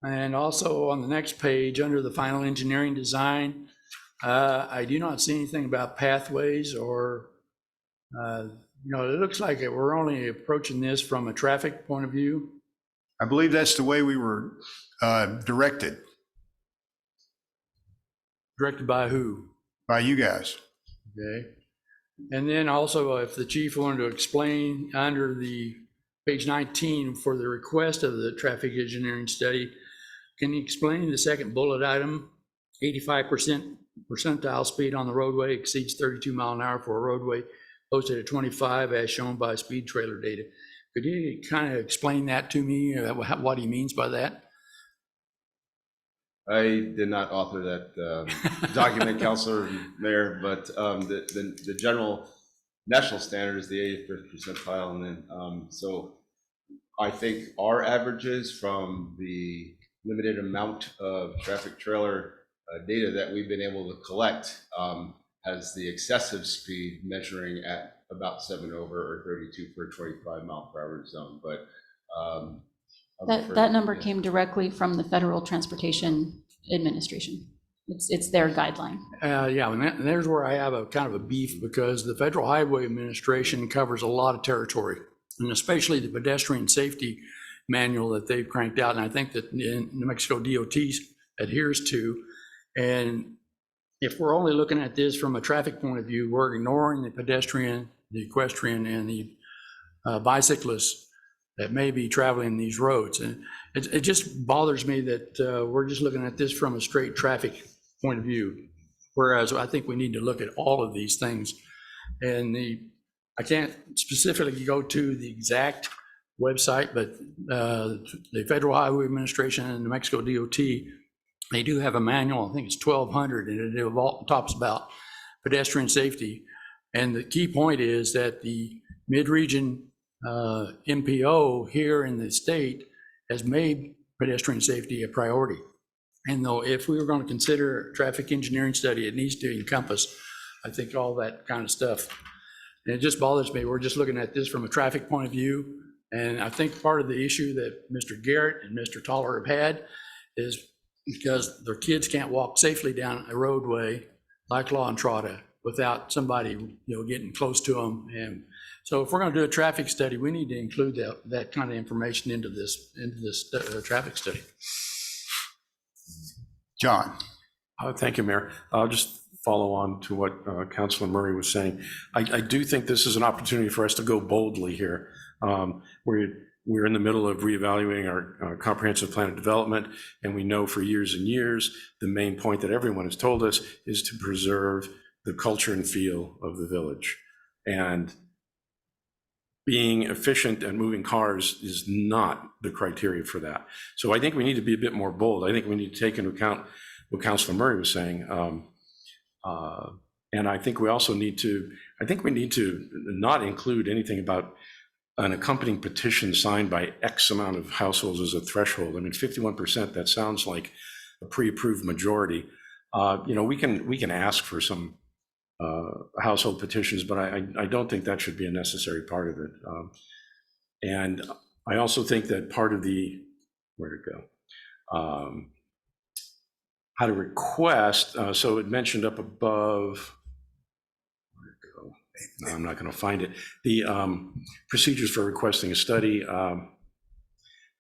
And also on the next page, under the final engineering design, I do not see anything about pathways or, it looks like we're only approaching this from a traffic point of view. I believe that's the way we were directed. Directed by who? By you guys. Okay. And then also, if the chief wanted to explain under the page 19 for the request of the traffic engineering study, can you explain the second bullet item? 85% percentile speed on the roadway exceeds 32 miles an hour for a roadway posted at 25 as shown by speed trailer data. Could you kind of explain that to me, what he means by that? I did not author that document, Councilor and Mayor, but the general national standard is the 85th percentile, and then so I think our averages from the limited amount of traffic trailer data that we've been able to collect has the excessive speed measuring at about 7 over or 32 per 25 mile per hour zone, but That number came directly from the Federal Transportation Administration. It's their guideline. Yeah, and there's where I have a kind of a beef, because the Federal Highway Administration covers a lot of territory. and especially the pedestrian safety manual that they've cranked out, and I think that New Mexico DOT adheres to. And if we're only looking at this from a traffic point of view, we're ignoring the pedestrian, the equestrian, and the bicyclists that may be traveling these roads. And it just bothers me that we're just looking at this from a straight traffic point of view, whereas I think we need to look at all of these things. And I can't specifically go to the exact website, but the Federal Highway Administration and New Mexico DOT, they do have a manual, I think it's 1200, and it talks about pedestrian safety. And the key point is that the mid-region MPO here in the state has made pedestrian safety a priority. And though if we were going to consider a traffic engineering study, it needs to encompass, I think, all that kind of stuff. And it just bothers me. We're just looking at this from a traffic point of view. And I think part of the issue that Mr. Garrett and Mr. Toller have had is because their kids can't walk safely down a roadway like La Entrada without somebody, getting close to them. And so if we're going to do a traffic study, we need to include that kind of information into this traffic study. John. Thank you, Mayor. I'll just follow on to what Councilor Murray was saying. I do think this is an opportunity for us to go boldly here. We're in the middle of reevaluating our comprehensive plan of development, and we know for years and years, the main point that everyone has told us is to preserve the culture and feel of the village. And being efficient and moving cars is not the criteria for that. So I think we need to be a bit more bold. I think we need to take into account what Councilor Murray was saying. And I think we also need to not include anything about an accompanying petition signed by X amount of households as a threshold. I mean, 51%, that sounds like a pre-approved majority. We can ask for some household petitions, but I don't think that should be a necessary part of it. And I also think that part of the, where'd it go? How to request, so it mentioned up above, where'd it go? No, I'm not going to find it. The procedures for requesting a study. I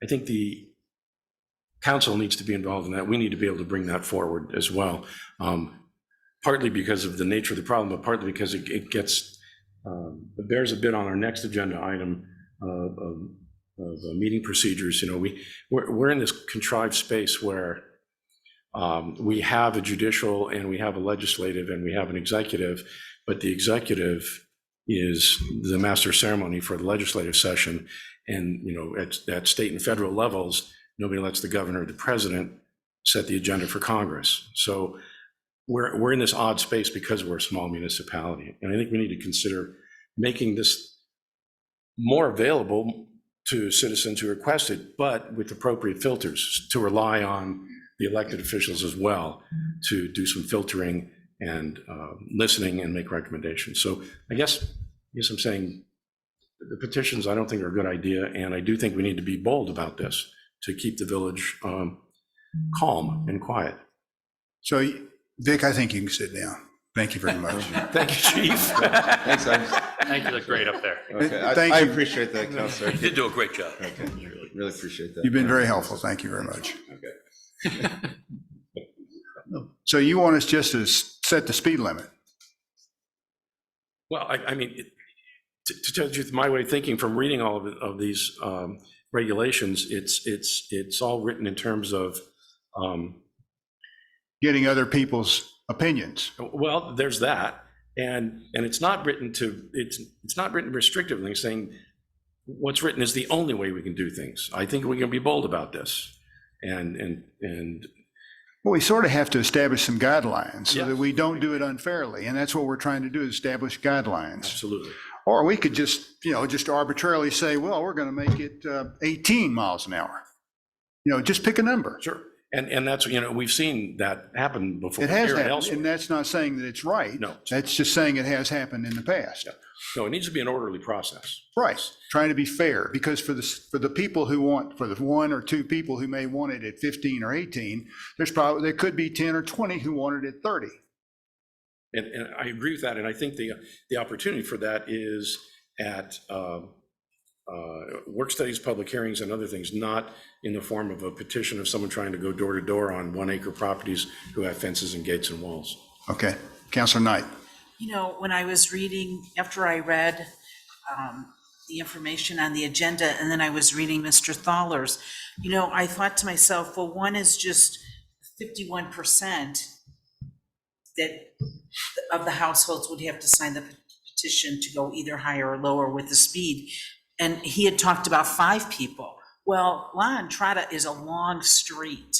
think the council needs to be involved in that. We need to be able to bring that forward as well. Partly because of the nature of the problem, but partly because it bears a bit on our next agenda item of meeting procedures. We're in this contrived space where we have a judicial and we have a legislative and we have an executive, but the executive is the master ceremony for the legislative session. And, at state and federal levels, nobody lets the governor or the president set the agenda for Congress. So we're in this odd space because we're a small municipality. And I think we need to consider making this more available to citizens who request it, but with appropriate filters, to rely on the elected officials as well to do some filtering and listening and make recommendations. So I guess I'm saying the petitions I don't think are a good idea, and I do think we need to be bold about this to keep the village calm and quiet. So Vic, I think you can sit down. Thank you very much. Thank you, Chief. Thanks, Thank you, look great up there. Okay, Thank I you. appreciate that, Councilor. You did do a great job. Okay, really appreciate that. You've been very helpful. Thank you very much. Okay. So you want us just to set the speed limit? Well, I mean, to tell you the truth, my way of thinking from reading all of these regulations, it's all written in terms of Getting other people's opinions. well, there's that, and it's not written it's not written restrictively, saying what's written is the only way we can do things. I think we can be bold about this, and Well, we sort of have to establish some guidelines so Yeah. that we don't do it unfairly. And that's what we're trying to do, is establish guidelines. absolutely. Or we could just arbitrarily say, well, we're going to make it 18 miles an hour. Just pick a number. Sure. And that's, we've seen that happen before. It has here and happened, elsewhere. and that's not saying that it's right. No. That's just saying it has happened in the past. Yeah. No, it needs to be an orderly process. Right, trying to be fair, because for the people who want, for the one or two people who may want it at 15 or 18, there could be 10 or 20 who want it at 30. And I agree with that. And I think the opportunity for that is at work studies, public hearings, and other things, not in the form of a petition of someone trying to go door to door on 1 acre properties who have fences and gates and walls. Okay. Counselor Knight. You know, when I was reading, after I read the information on the agenda, and then I was reading Mr. Thaller's, you know, I thought to myself, well, one is just 51% that of the households would have to sign the petition to go either higher or lower with the speed. And he had talked about 5 people. Well, La Entrada is a long street.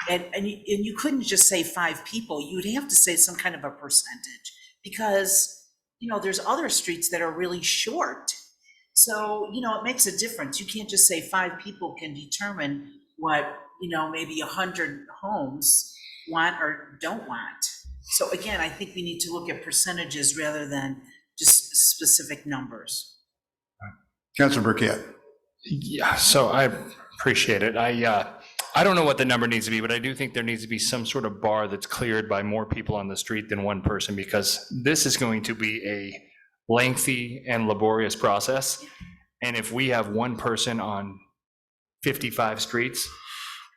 And you couldn't just say 5 people, you'd have to say some kind of a percentage, because, you know, there's other streets that are really short. So, you know, it makes a difference. You can't just say 5 people can determine what, you know, maybe 100 homes want or don't want. So again, I think we need to look at percentages rather than just specific numbers. Counselor Burkett. Yeah, so I appreciate it. I don't know what the number needs to be, but I do think there needs to be some sort of bar that's cleared by more people on the street than one person, because this is going to be a lengthy and laborious process. And if we have one person on 55 streets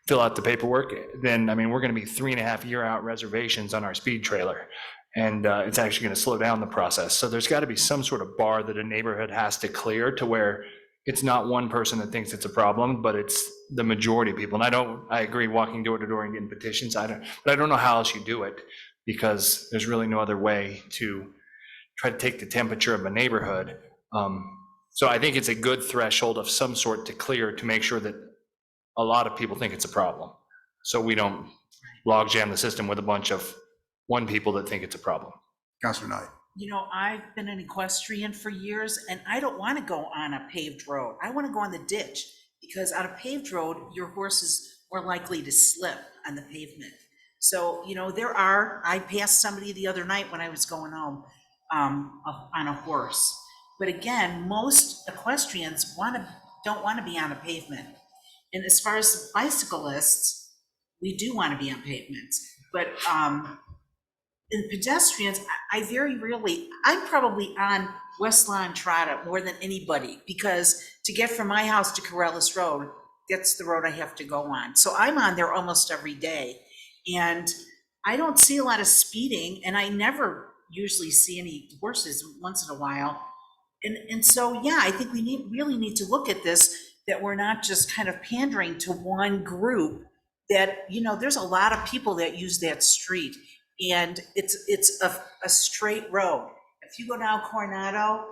fill out the paperwork, then, I mean, we're going to be 3.5 year out reservations on our speed trailer. And it's actually going to slow down the process. So there's got to be some sort of bar that a neighborhood has to clear to where it's not one person that thinks it's a problem, but it's the majority of people. And I agree, walking door to door and getting petitions, but I don't know how else you do it, because there's really no other way to try to take the temperature of a neighborhood. So I think it's a good threshold of some sort to clear, to make sure that a lot of people think it's a problem. So we don't logjam the system with a bunch of one people that think it's a problem. Counselor Knight. You know, I've been an equestrian for years, and I don't want to go on a paved road. I want to go on the ditch, because on a paved road, your horse is more likely to slip on the pavement. So, you know, I passed somebody the other night when I was going home on a horse. But again, most equestrians don't want to be on a pavement. And as far as bicyclists, we do want to be on pavements. But in pedestrians, I very rarely, I'm probably on West La Entrada more than anybody, because to get from my house to Corrales Road, that's the road I have to go on. So I'm on there almost every day. And I don't see a lot of speeding, and I never usually see any horses once in a while. And so, yeah, I think we really need to look at this, that we're not just kind of pandering to one group, that, you know, there's a lot of people that use that street. And it's a straight road. If you go down Coronado,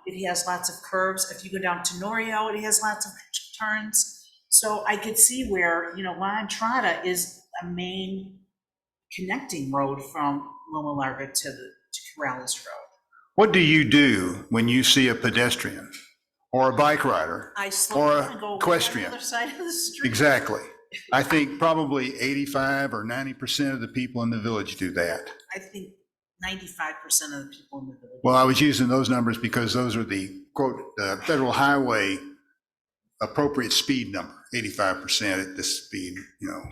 it has lots of curves. If you go down Tenorio, it has lots of turns. So I could see where, you know, La Entrada is a main connecting road from Loma Larga to Corrales Road. What do you do when you see a pedestrian or a bike rider I or slow down and a go on the equestrian? other side of the street. Exactly. I think probably 85 or 90% of the people in the village do that. I think 95% of the people in the village. Well, I was using those numbers because those are the quote, federal highway appropriate speed number, 85% at this speed, you know.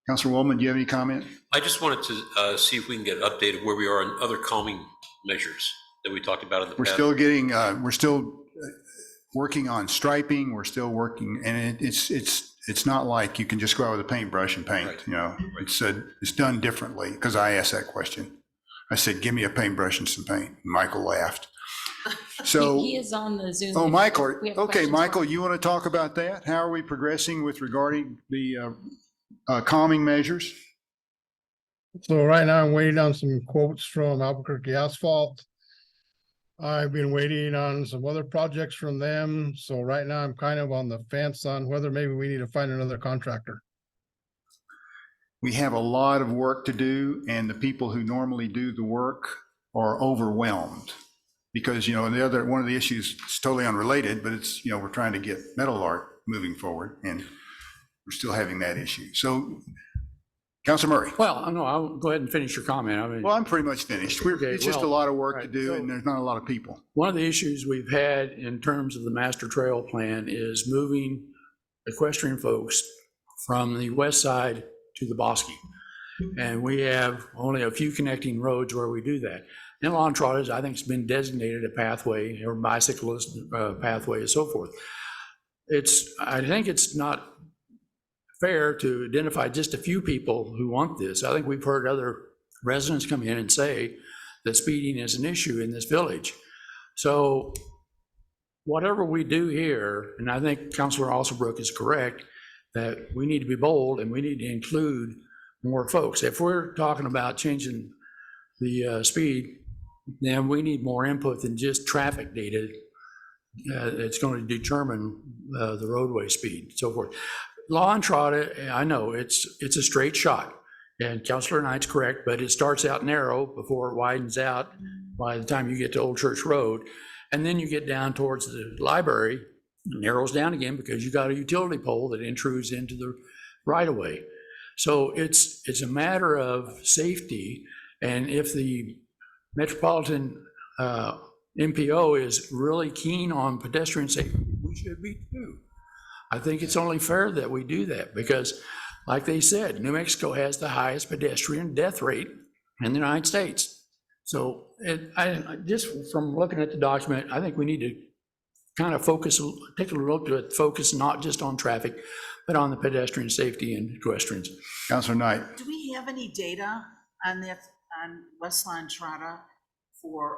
Councilor Woolman, do you have any comment? I just wanted to see if we can get updated where we are on other calming measures that we talked about in the We're past. still working on striping. We're still working, and it's not like you can just go out with a paintbrush and paint, Right. you know. It's done differently, because I asked that question. I said, give me a paintbrush and some paint. And Michael laughed. So, He is on the Zoom. oh, Michael, We have okay, questions. Michael, you want to talk about that? How are we progressing regarding the calming measures? So right now I'm waiting on some quotes from Albuquerque Asphalt. I've been waiting on some other projects from them. So right now I'm kind of on the fence on whether maybe we need to find another contractor. We have a lot of work to do, and the people who normally do the work are overwhelmed. Because, you know, one of the issues is totally unrelated, but it's, you know, we're trying to get metal art moving forward, and we're still having that issue. So, Councilor Murray. Well, no, I'll go ahead and finish your comment. I mean, Well, I'm pretty much finished. Okay, It's just a well, lot of work to right, do, so- and there's not a lot of people. one of the issues we've had in terms of the master trail plan is moving equestrian folks from the west side to the Bosque. And we have only a few connecting roads where we do that. And lawn trotters, I think it's been designated a pathway or bicyclist pathway and so forth. I think it's not fair to identify just a few people who want this. I think we've heard other residents come in and say that speeding is an issue in this village. So whatever we do here, and I think Councilor Alsorbrook is correct, that we need to be bold and we need to include more folks. If we're talking about changing the speed, then we need more input than just traffic data. It's going to determine the roadway speed and so forth. Lawn trot, I know it's a straight shot, and Councilor Knight's correct, but it starts out narrow before it widens out by the time you get to Old Church Road. And then you get down towards the library, it narrows down again because you got a utility pole that intrudes into the right of way. So it's a matter of safety. And if the Metropolitan MPO is really keen on pedestrian safety, we should be too. I think it's only fair that we do that because, like they said, New Mexico has the highest pedestrian death rate in the United States. So I just from looking at the document, I think we need to kind of take a look at focus not just on traffic, but on the pedestrian safety and equestrians. Councilor Knight. Do we have any data on that, on West La Entrada for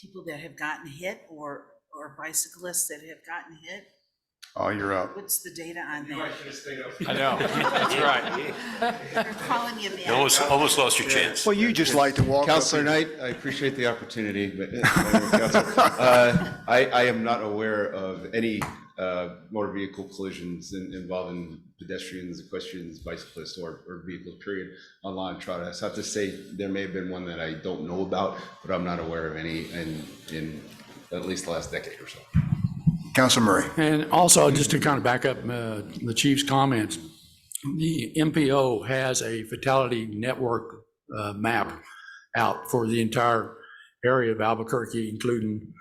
people that have gotten hit or bicyclists that have gotten hit? Oh, you're up. What's the data on that? I know, that's right. They're calling you You almost lost your chance. Well, you just like to walk up. Councilor and- Knight, I appreciate the opportunity, but I am not aware of any motor vehicle collisions involving pedestrians, equestrians, bicyclists, or vehicles, period, on La Entrada. That's not to say there may have been one that I don't know about, but I'm not aware of any in at least the last decade or so. Councilor Murray. And also, just to kind of back up the chief's comments, the MPO has a fatality network map out for the entire area of Albuquerque, including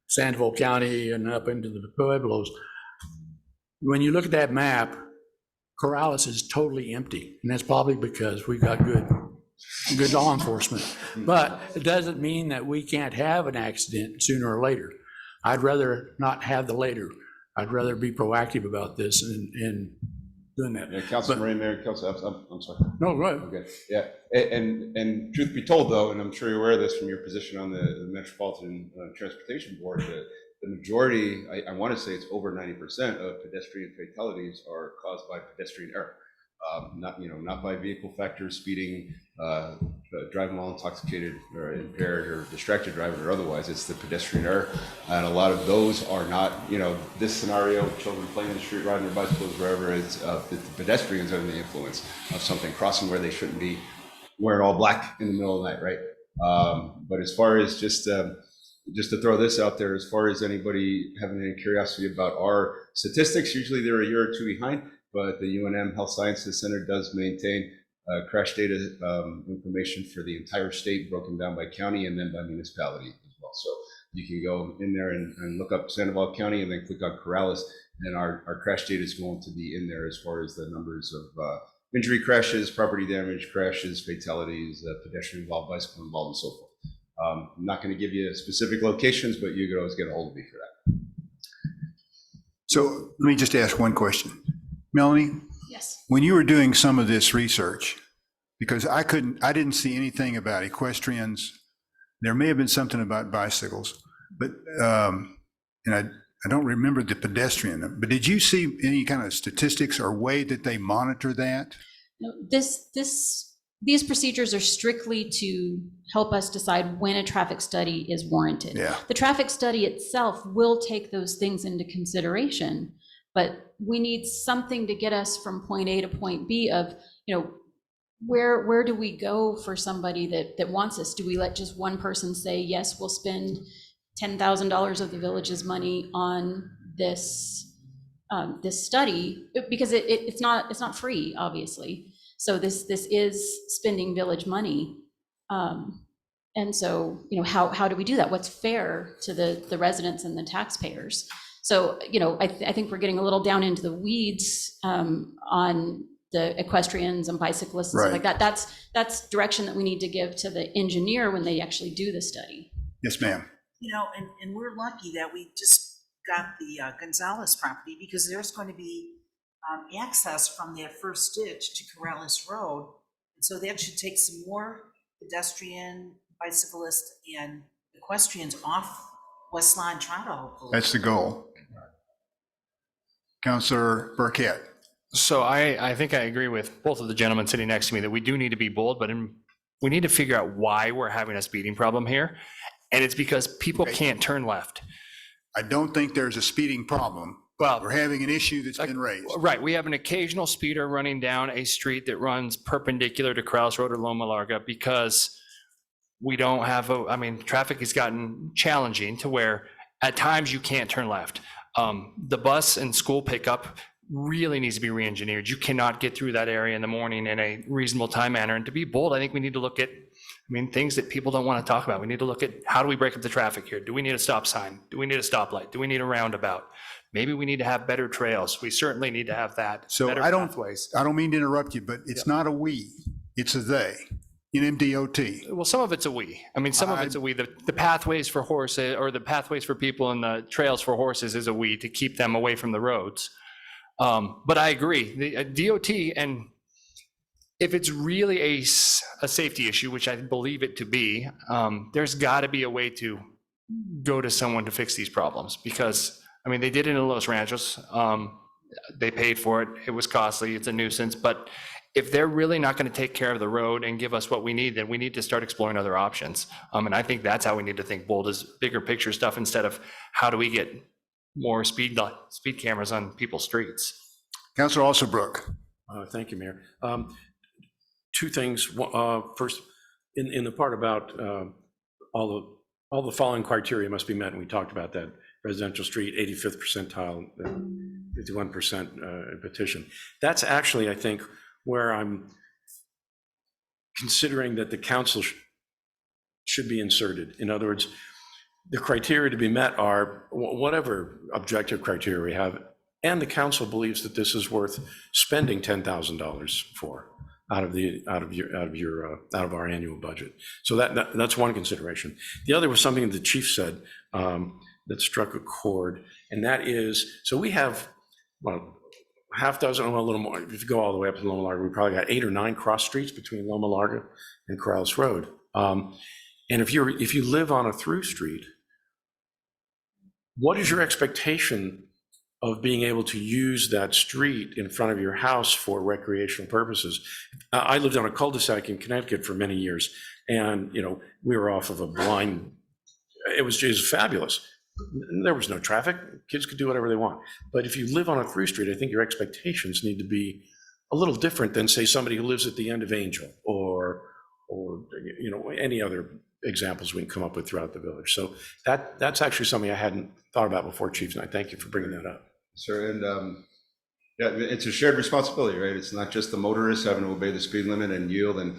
Sandoval County and up into the Pueblos. When you look at that map, Corrales is totally empty, and that's probably because we've got good law enforcement. But it doesn't mean that we can't have an accident sooner or later. I'd rather not have the later. I'd rather be proactive about this and doing that. Yeah, Councilor Murray, Mayor, Councilor, I'm sorry. No, go ahead. Okay, yeah, and truth be told, though, and I'm sure you're aware of this from your position on the Metropolitan Transportation Board, the majority, I want to say it's over 90% of pedestrian fatalities are caused by pedestrian error. Not by vehicle factors, speeding, driving while intoxicated or impaired or distracted driving or otherwise. It's the pedestrian error. And a lot of those are not, this scenario, children playing in the street, riding their bicycles, wherever, it's the pedestrians are under the influence of something, crossing where they shouldn't be, wearing all black in the middle of the night, right? But as far as just to throw this out there, as far as anybody having any curiosity about our statistics, usually they're a year or two behind. But the UNM Health Sciences Center does maintain crash data information for the entire state, broken down by county and then by municipality as well. So you can go in there and look up Sandoval County and then click on Corrales, and our crash data is going to be in there as far as the numbers of injury crashes, property damage, crashes, fatalities, pedestrian involved, bicycle involved, and so forth. I'm not going to give you specific locations, but you could always get a hold of me for that. So let me just ask one question. Melanie? Yes. When you were doing some of this research, because I didn't see anything about equestrians. There may have been something about bicycles, but, and I don't remember the pedestrian, but did you see any kind of statistics or way that they monitor that? No, these procedures are strictly to help us decide when a traffic study is warranted. Yeah. The traffic study itself will take those things into consideration, but we need something to get us from point A to point B of, where do we go for somebody that wants us? Do we let just one person say, yes, we'll spend $10,000 of the village's money on this study? Because it's not free, obviously. So this is spending village money. And so, how do we do that? What's fair to the residents and the taxpayers? So, I think we're getting a little down into the weeds on the equestrians and bicyclists and stuff like Right. that. That's direction that we need to give to the engineer when they actually do the study. Yes, ma'am. You know, and we're lucky that we just got the Gonzalez property, because there's going to be access from that first ditch to Corrales Road. And so that should take some more pedestrian, bicyclist, and equestrians off West La Entrada, hopefully. That's the goal. Counselor Burkett. So I think I agree with both of the gentlemen sitting next to me that we do need to be bold, but we need to figure out why we're having a speeding problem here. And it's because people can't turn left. I don't think there's a speeding problem. Well, We're having an issue that's been raised. right, we have an occasional speeder running down a street that runs perpendicular to Corrales Road or Loma Larga because we don't have traffic has gotten challenging to where at times you can't turn left. The bus and school pickup really needs to be re-engineered. You cannot get through that area in the morning in a reasonable time manner. And to be bold, I think we need to look at, things that people don't want to talk about. We need to look at, how do we break up the traffic here? Do we need a stop sign? Do we need a stoplight? Do we need a roundabout? Maybe we need to have better trails. We certainly need to have that. So better I don't pathways. mean to interrupt you, but it's not a we, it's a they in MDOT. Well, some of it's a we. Some of it's a we. The pathways for horses, or the pathways for people and the trails for horses is a we, to keep them away from the roads. But I agree, the DOT, and if it's really a safety issue, which I believe it to be, there's got to be a way to go to someone to fix these problems, because, they did it in Los Ranchos. They paid for it. It was costly. It's a nuisance. But if they're really not going to take care of the road and give us what we need, then we need to start exploring other options. And I think that's how we need to think bold, is bigger picture stuff, instead of how do we get more speed cameras on people's streets. Councilor Alsobrook. Thank you, Mayor. Two things. First, in the part about all the following criteria must be met, and we talked about that: residential street, 85th percentile, 51% petition. That's actually, I think, where I'm considering that the council should be inserted. In other words, the criteria to be met are whatever objective criteria we have, and the council believes that this is worth spending $10,000 for out of our annual budget. So that's one consideration. The other was something the chief said that struck a chord, and that is, so we have, half dozen, a little more. If you go all the way up to Loma Larga, we probably got 8 or 9 cross streets between Loma Larga and Corrales Road. And if you live on a through street, what is your expectation of being able to use that street in front of your house for recreational purposes? I lived on a cul-de-sac in Connecticut for many years, and we were off of a blind. It was fabulous. There was no traffic. Kids could do whatever they want. But if you live on a through street, I think your expectations need to be a little different than, say, somebody who lives at the end of Angel or any other examples we can come up with throughout the village. So that's actually something I hadn't thought about before, Chief, and I thank you for bringing that up. Sir, and yeah, it's a shared responsibility, right? It's not just the motorists having to obey the speed limit and yield. And,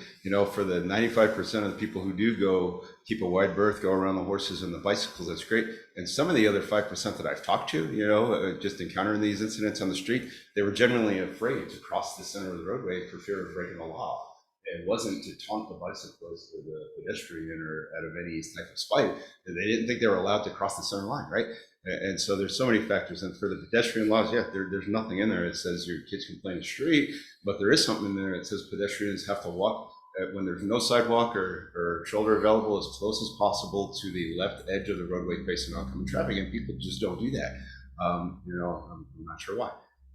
for the 95% of the people who do go keep a wide berth, go around the horses and the bicycles, that's great. And some of the other 5% that I've talked to, just encountering these incidents on the street, they were genuinely afraid to cross the center of the roadway for fear of breaking the law. It wasn't to taunt the bicyclist or the pedestrian or out of any type of spite. They didn't think they were allowed to cross the center line, right? And so there's so many factors. And for the pedestrian laws, there's nothing in there that says your kids can play in the street, but there is something in there that says pedestrians have to walk when there's no sidewalk or shoulder available as close as possible to the left edge of the roadway facing oncoming traffic, and people just don't do that. I'm not sure why.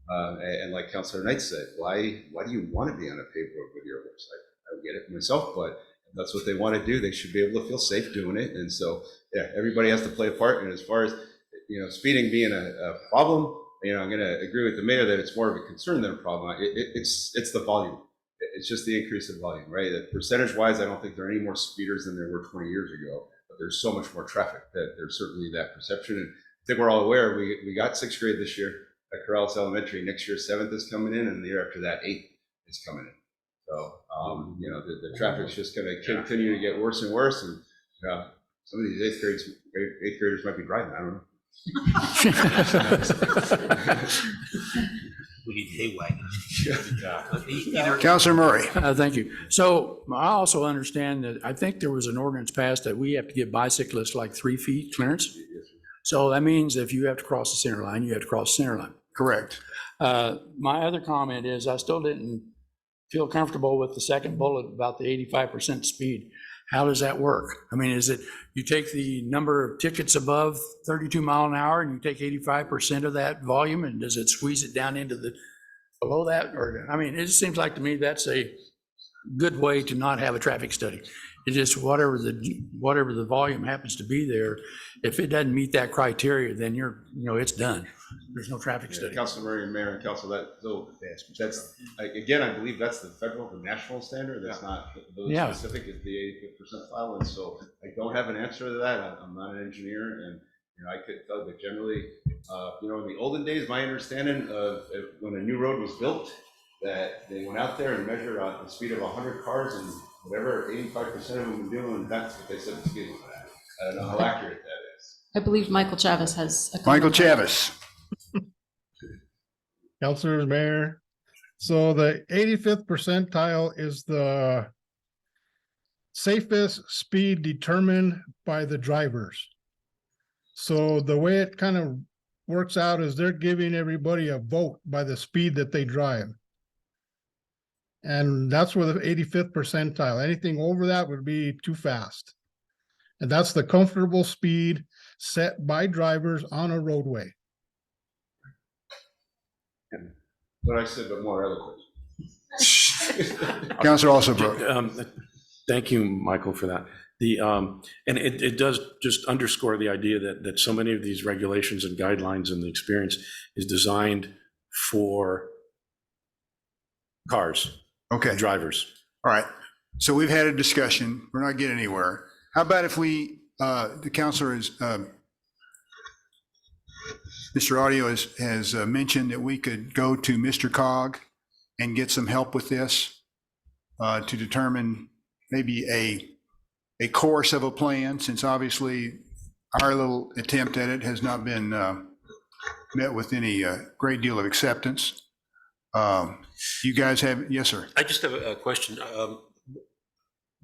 And like Councilor Knight said, why do you want to be on a paved road with your horse? I don't get it myself, but if that's what they want to do, they should be able to feel safe doing it. And so, everybody has to play a part. And as far as speeding being a problem, I'm going to agree with the mayor that it's more of a concern than a problem. It's the volume. It's just the increase in volume, right? Percentage-wise, I don't think there are any more speeders than there were 20 years ago, but there's so much more traffic that there's certainly that perception. And I think we're all aware, we got 6th grade this year at Corrales Elementary. Next year, 7th is coming in, and the year after that, 8th is coming in. So, the traffic's just going to continue to get worse and worse. And some of these 8th graders might be driving. I don't know. hay wagon. Counselor Murray. Thank you. So I also understand that, I think there was an ordinance passed that we have to give bicyclists like 3 feet clearance. So that means if you have to cross the center line, you have to cross the center line. Correct. My other comment is I still didn't feel comfortable with the second bullet about the 85% speed. How does that work? I mean, is it, you take the number of tickets above 32 mile an hour and you take 85% of that volume, and does it squeeze it down into the, below that? Or, I mean, it just seems like to me that's a good way to not have a traffic study. It's just whatever the volume happens to be there, if it doesn't meet that criteria, then it's done. There's no traffic study. Councilor Murray and Mayor and Council, that's, again, I believe that's the federal, the national standard. That's not village Yeah. specific. It's the 85th percentile. And so I don't have an answer to that. I'm not an engineer, and I could tell that generally, in the olden days, my understanding of when a new road was built, that they went out there and measured the speed of 100 cars, and whatever 85% of them were doing, that's what they said the speed limit at. I don't know how accurate that is. I believe Michael Chavez has a comment. Michael Chavis. Councilors, Mayor. So the 85th percentile is the safest speed determined by the drivers. So the way it kind of works out is they're giving everybody a vote by the speed that they drive. And that's where the 85th percentile, anything over that would be too fast. And that's the comfortable speed set by drivers on a roadway. What I said, but more eloquent. Counselor Alsobrook. Thank you, Michael, for that. And it does just underscore the idea that so many of these regulations and guidelines and the experience is designed for cars. Okay. Drivers. All right. So we've had a discussion. We're not getting anywhere. How about if we, the counselor is, Mr. Audio has mentioned that we could go to Mr. Cog and get some help with this to determine maybe a course of a plan, since obviously our little attempt at it has not been met with any great deal of acceptance. You guys have, yes, sir. I just have a question.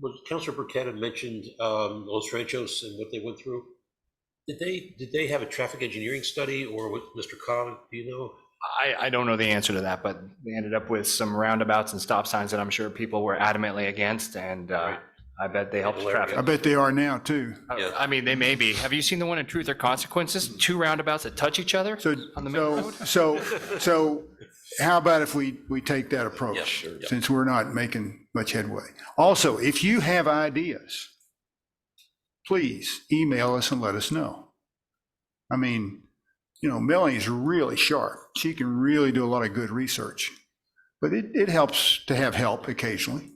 What Councilor Burkett had mentioned, Los Ranchos and what they went through. Did they have a traffic engineering study, or with Mr. Cobb, do you know? I don't know the answer to that, but they ended up with some roundabouts and stop signs that I'm sure people were adamantly against, and I bet they helped traffic. I bet they are now too. I mean, they may be. Have you seen the one in Truth or Consequences? 2 roundabouts that touch each other on the main road? So how about if we take that approach, Yeah, sure, yeah. since we're not making much headway? Also, if you have ideas, please email us and let us know. I mean, Melanie's really sharp. She can really do a lot of good research, but it helps to have help occasionally.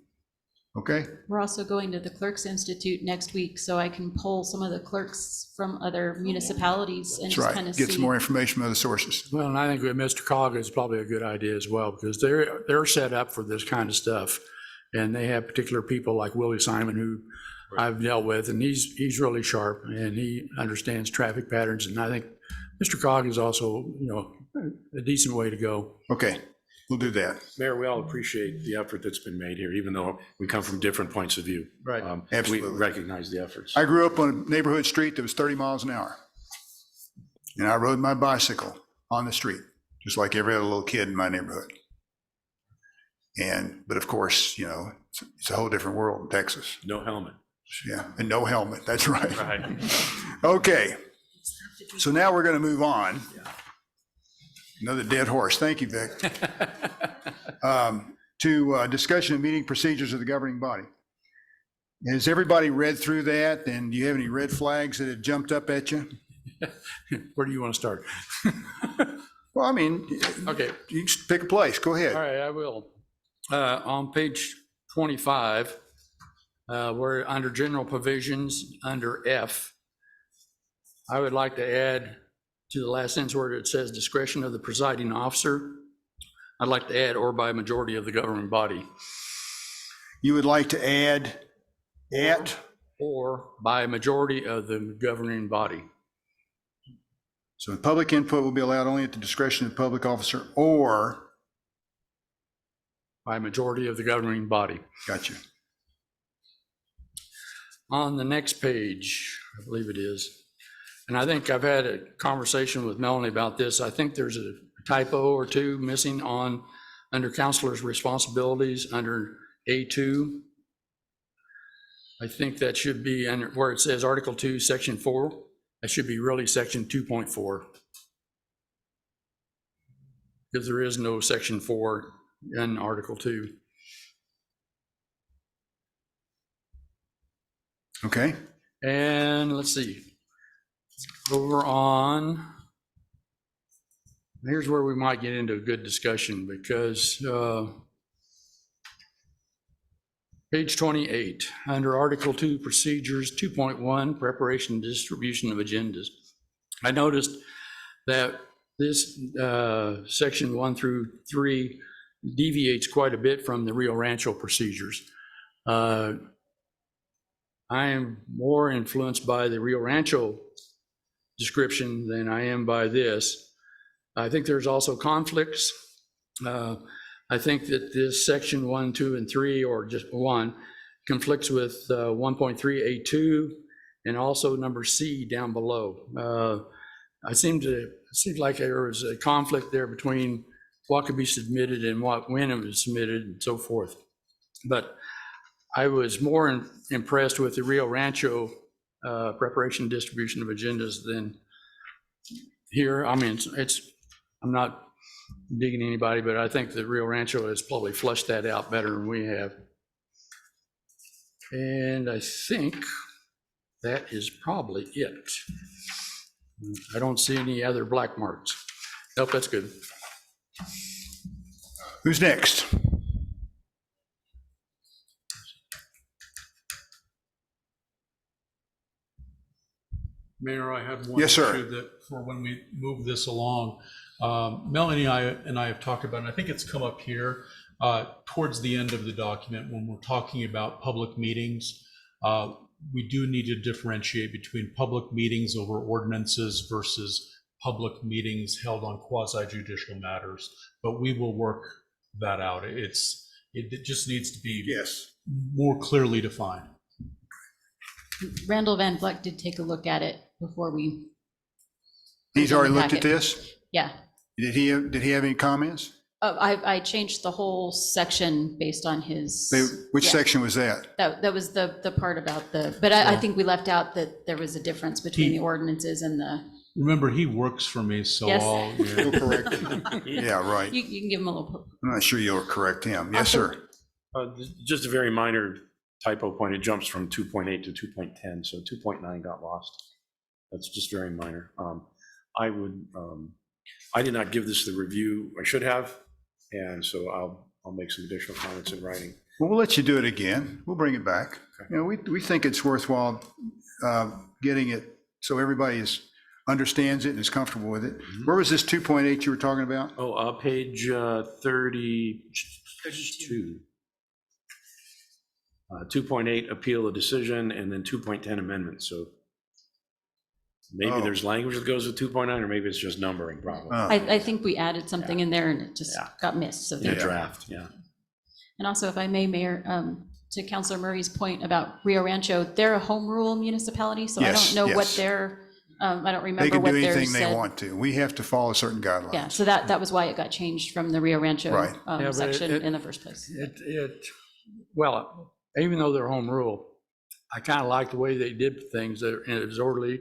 Okay? We're also going to the Clerks Institute next week, so I can pull some of the clerks from other municipalities and That's just right. kind of Get see. some more information from other sources. Well, and I think that Mr. Cog is probably a good idea as well, because they're set up for this kind of stuff. And they have particular people like Willie Simon, who I've dealt with, and he's really sharp and he understands traffic patterns. And I think Mr. Cog is also, a decent way to go. Okay, we'll do that. Mayor, we all appreciate the effort that's been made here, even though we come from different points of view. Right. Absolutely. We recognize the efforts. I grew up on a neighborhood street that was 30 miles an hour. And I rode my bicycle on the street, just like every other little kid in my neighborhood. But of course, it's a whole different world in Texas. No helmet. Yeah, and no helmet, that's right. Right. Okay, so now we're gonna move on. Another dead horse, thank you, Vic. To discussion of meeting procedures of the governing body. Has everybody read through that, and do you have any red flags that have jumped up at you? Where do you want to start? Well, I mean, Okay. you just pick a place, go All ahead. right, I will. On page 25, we're under general provisions, under F. I would like to add to the last sentence where it says discretion of the presiding officer. I'd like to add or by majority of the governing body. You would like to add at, Or by majority of the governing body. so public input will be allowed only at the discretion of the public officer or by majority of the governing body. Gotcha. On the next page, I believe it is, and I think I've had a conversation with Melanie about this. I think there's a typo or two missing under counselor's responsibilities under A2. I think that should be under where it says Article 2, Section 4. That should be really Section 2.4. Because there is no Section 4 in Article 2. Okay. And let's see, over on, here's where we might get into a good discussion because page 28, under Article 2 Procedures 2.1, Preparation and Distribution of Agendas. I noticed that this section 1 through 3 deviates quite a bit from the Rio Rancho procedures. I am more influenced by the Rio Rancho description than I am by this. I think there's also conflicts. I think that this section 1, 2, and 3, or just 1, conflicts with 1.3A2 and also number C down below. It seemed like there was a conflict there between what could be submitted and when it was submitted and so forth. But I was more impressed with the Rio Rancho preparation and distribution of agendas than here. I mean, I'm not digging anybody, but I think that Rio Rancho has probably flushed that out better than we have. And I think that is probably it. I don't see any other black marks. Nope, that's good. Who's next? Mayor, I have one Yes, sir. issue that for when we move this along, Melanie and I have talked about, and I think it's come up here towards the end of the document when we're talking about public meetings. We do need to differentiate between public meetings over ordinances versus public meetings held on quasi-judicial matters, but we will work that out. It just needs to be more clearly defined. Randall Van Vleck did take a look at it before we. He's already looked at Packet. this? Yeah. Did he have any comments? I changed the whole section based on his. Which yeah. section was that? That was the part about but I think we left out that there was a difference between the ordinances and the. Remember, he works for me, so Yes. You'll correct him. Yeah, right. You can give him a little. I'm not sure you'll correct him. Yes, sir. Just a very minor typo point. It jumps from 2.8 to 2.10, so 2.9 got lost. That's just very minor. I did not give this the review I should have, and so I'll make some additional comments in writing. Well, we'll let you do it again. We'll bring it back. You know, we think it's worthwhile getting it so everybody understands it and is comfortable with it. Where was this 2.8 you were talking about? Oh, page 32. 2.8 appeal a decision, and then 2.10 amendment. So maybe there's language that goes with 2.9, or maybe it's just numbering probably. I think we added something in there and it just got missed. So In the draft, yeah. And also, if I may, Mayor, to Councilor Murray's point about Rio Rancho, they're a home rule municipality, so I don't know what their, I don't They remember can what do theirs anything they said. want to. We have to follow certain guidelines. Yeah, so that was why it got changed from the Rio Rancho Right. but section in the first place. Well, even though they're home rule, I kind of like the way they did things, and it was orderly,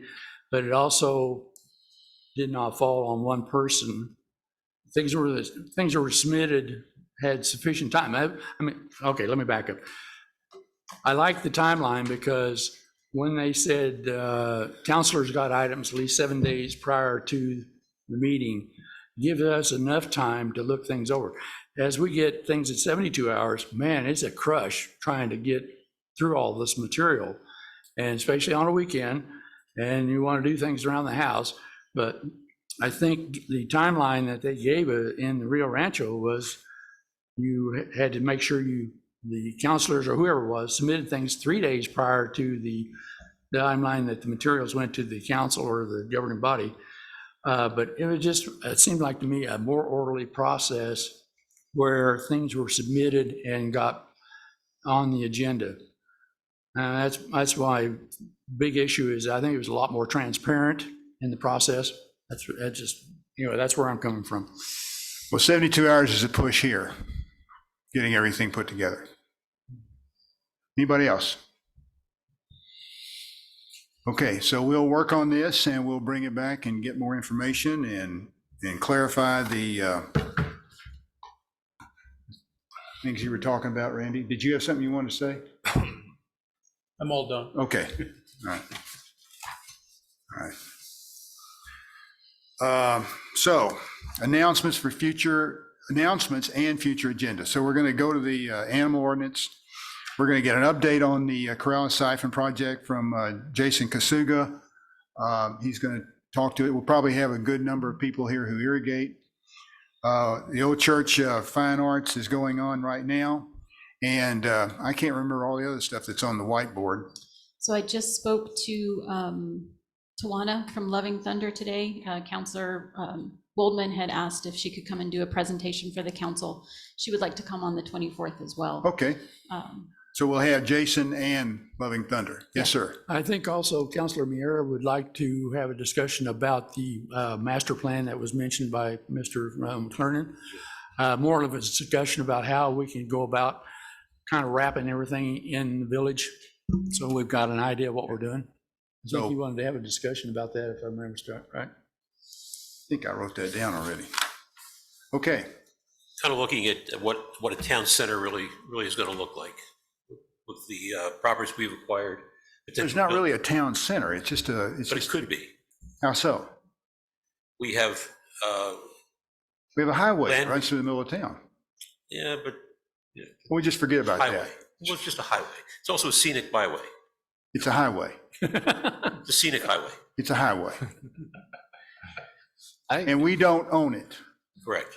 but it also did not fall on one person. Things that were submitted had sufficient time. I mean, okay, let me back up. I like the timeline because when they said counselors got items at least 7 days prior to the meeting, give us enough time to look things over. As we get things at 72 hours, man, it's a crush trying to get through all this material, and especially on a weekend, and you want to do things around the house. But I think the timeline that they gave in the Rio Rancho was you had to make sure the counselors or whoever it was submitted things 3 days prior to the timeline that the materials went to the council or the governing body. But it seemed like to me a more orderly process where things were submitted and got on the agenda. That's why big issue is, I think it was a lot more transparent in the process. That's just, that's where I'm coming from. Well, 72 hours is a push here, getting everything put together. Anybody else? Okay, so we'll work on this and we'll bring it back and get more information and clarify the things you were talking about, Randy. Did you have something you wanted to say? I'm all done. Okay, all right. All right. So announcements and future agenda. So we're going to go to the animal ordinance. We're going to get an update on the Corrales Siphon project from Jason Kasuga. He's going to talk to it. We'll probably have a good number of people here who irrigate. The Old Church Fine Arts is going on right now. And I can't remember all the other stuff that's on the whiteboard. So I just spoke to Tawana from Loving Thunder today. Counselor Goldman had asked if she could come and do a presentation for the council. She would like to come on the 24th as well. Okay. So we'll have Jason and Loving Thunder. Yes, sir. I think also Councilor Miera would like to have a discussion about the master plan that was mentioned by Mr. McClernand. More of a discussion about how we can go about kind of wrapping everything in the village. So we've got an idea of what we're doing. I think you wanted to have a discussion about that, if I remember right. I think I wrote that down already. Okay. Kind of looking at what a town center really is going to look like with the properties we've acquired. There's not really a town center. It's just a. But it could be. How so? We have. We have a highway that runs through the middle of town. Yeah, but. We just forget about highway. that. Well, it's just a highway. It's also a scenic byway. It's a highway. It's a scenic highway. It's a highway. And we don't own it. Correct.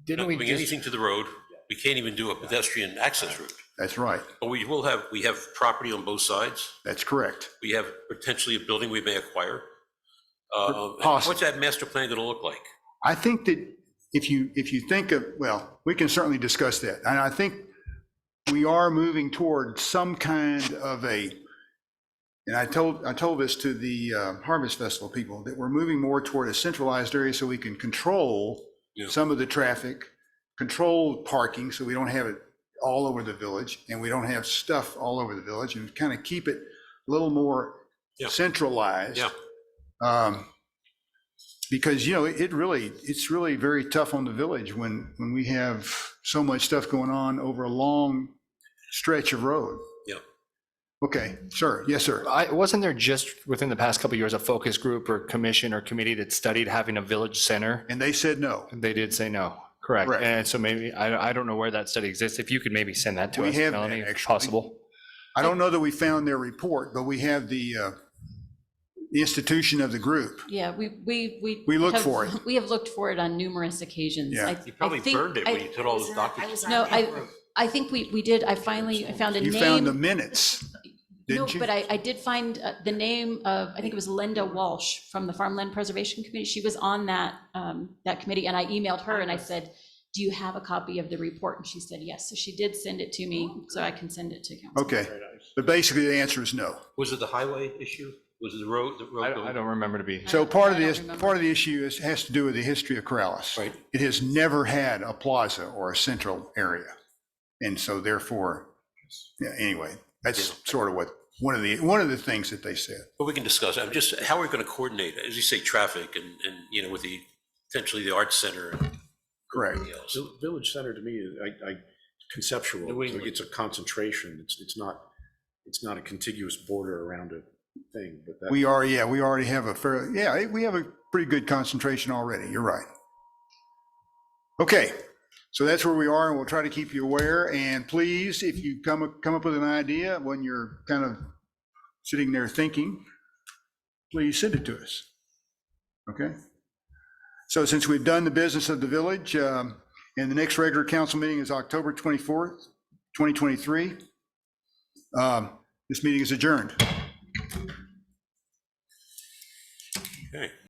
Didn't we Not doing anything to the road. We can't even do a pedestrian access route. That's right. But we have property on both sides. That's correct. We have potentially a building we may acquire. Possibly. What's that master plan going to look like? I think that if you think of, well, we can certainly discuss that. And I think we are moving toward some kind of a, and I told this to the Harvest Festival people, that we're moving more toward a centralized area so we can control some of the traffic, control parking so we don't have it all over the village and we don't have stuff all over the village, and kind of keep it a little more centralized. Because, it's really very tough on the village when we have so much stuff going on over a long stretch of road. Yeah. Okay, sir. Yes, sir. Wasn't there just within the past couple of years a focus group or commission or committee that studied having a village center? And they said no. They did say no. Correct. And so maybe, I don't know where that study exists. If you could maybe send that to us, Melanie, if possible. I don't know that we found their report, but we have the institution of the group. Yeah, we look have- for it. We have looked for it on numerous occasions. Yeah. You probably burned it when you took all those documents. No, I think we did. I found a name. You found the minutes, No, didn't you? but I did find the name of, I think it was Linda Walsh from the Farmland Preservation Committee. She was on that committee, and I emailed her and I said, do you have a copy of the report? And she said, yes. So she did send it to me, so I can send it to council. Okay, but basically the answer is no. Was it the highway issue? Was it the road? I don't remember to be. So part of the issue has to do with the history of Corrales. Right. It has never had a plaza or a central area. And so therefore, anyway, that's sort of what, one of the things that they said. But we can discuss. I'm just, how are we going to coordinate, as you say, traffic and with the, potentially the arts center. Correct. The village center to me is conceptual. Like it's a concentration. It's not a contiguous border around a thing. But that, We already have we have a pretty good concentration already. You're right. Okay, so that's where we are, and we'll try to keep you aware. And please, if you come up with an idea when you're kind of sitting there thinking, please send it to us. Okay? So since we've done the business of the village, and the next regular council meeting is October 24th, 2023, this meeting is adjourned. Okay.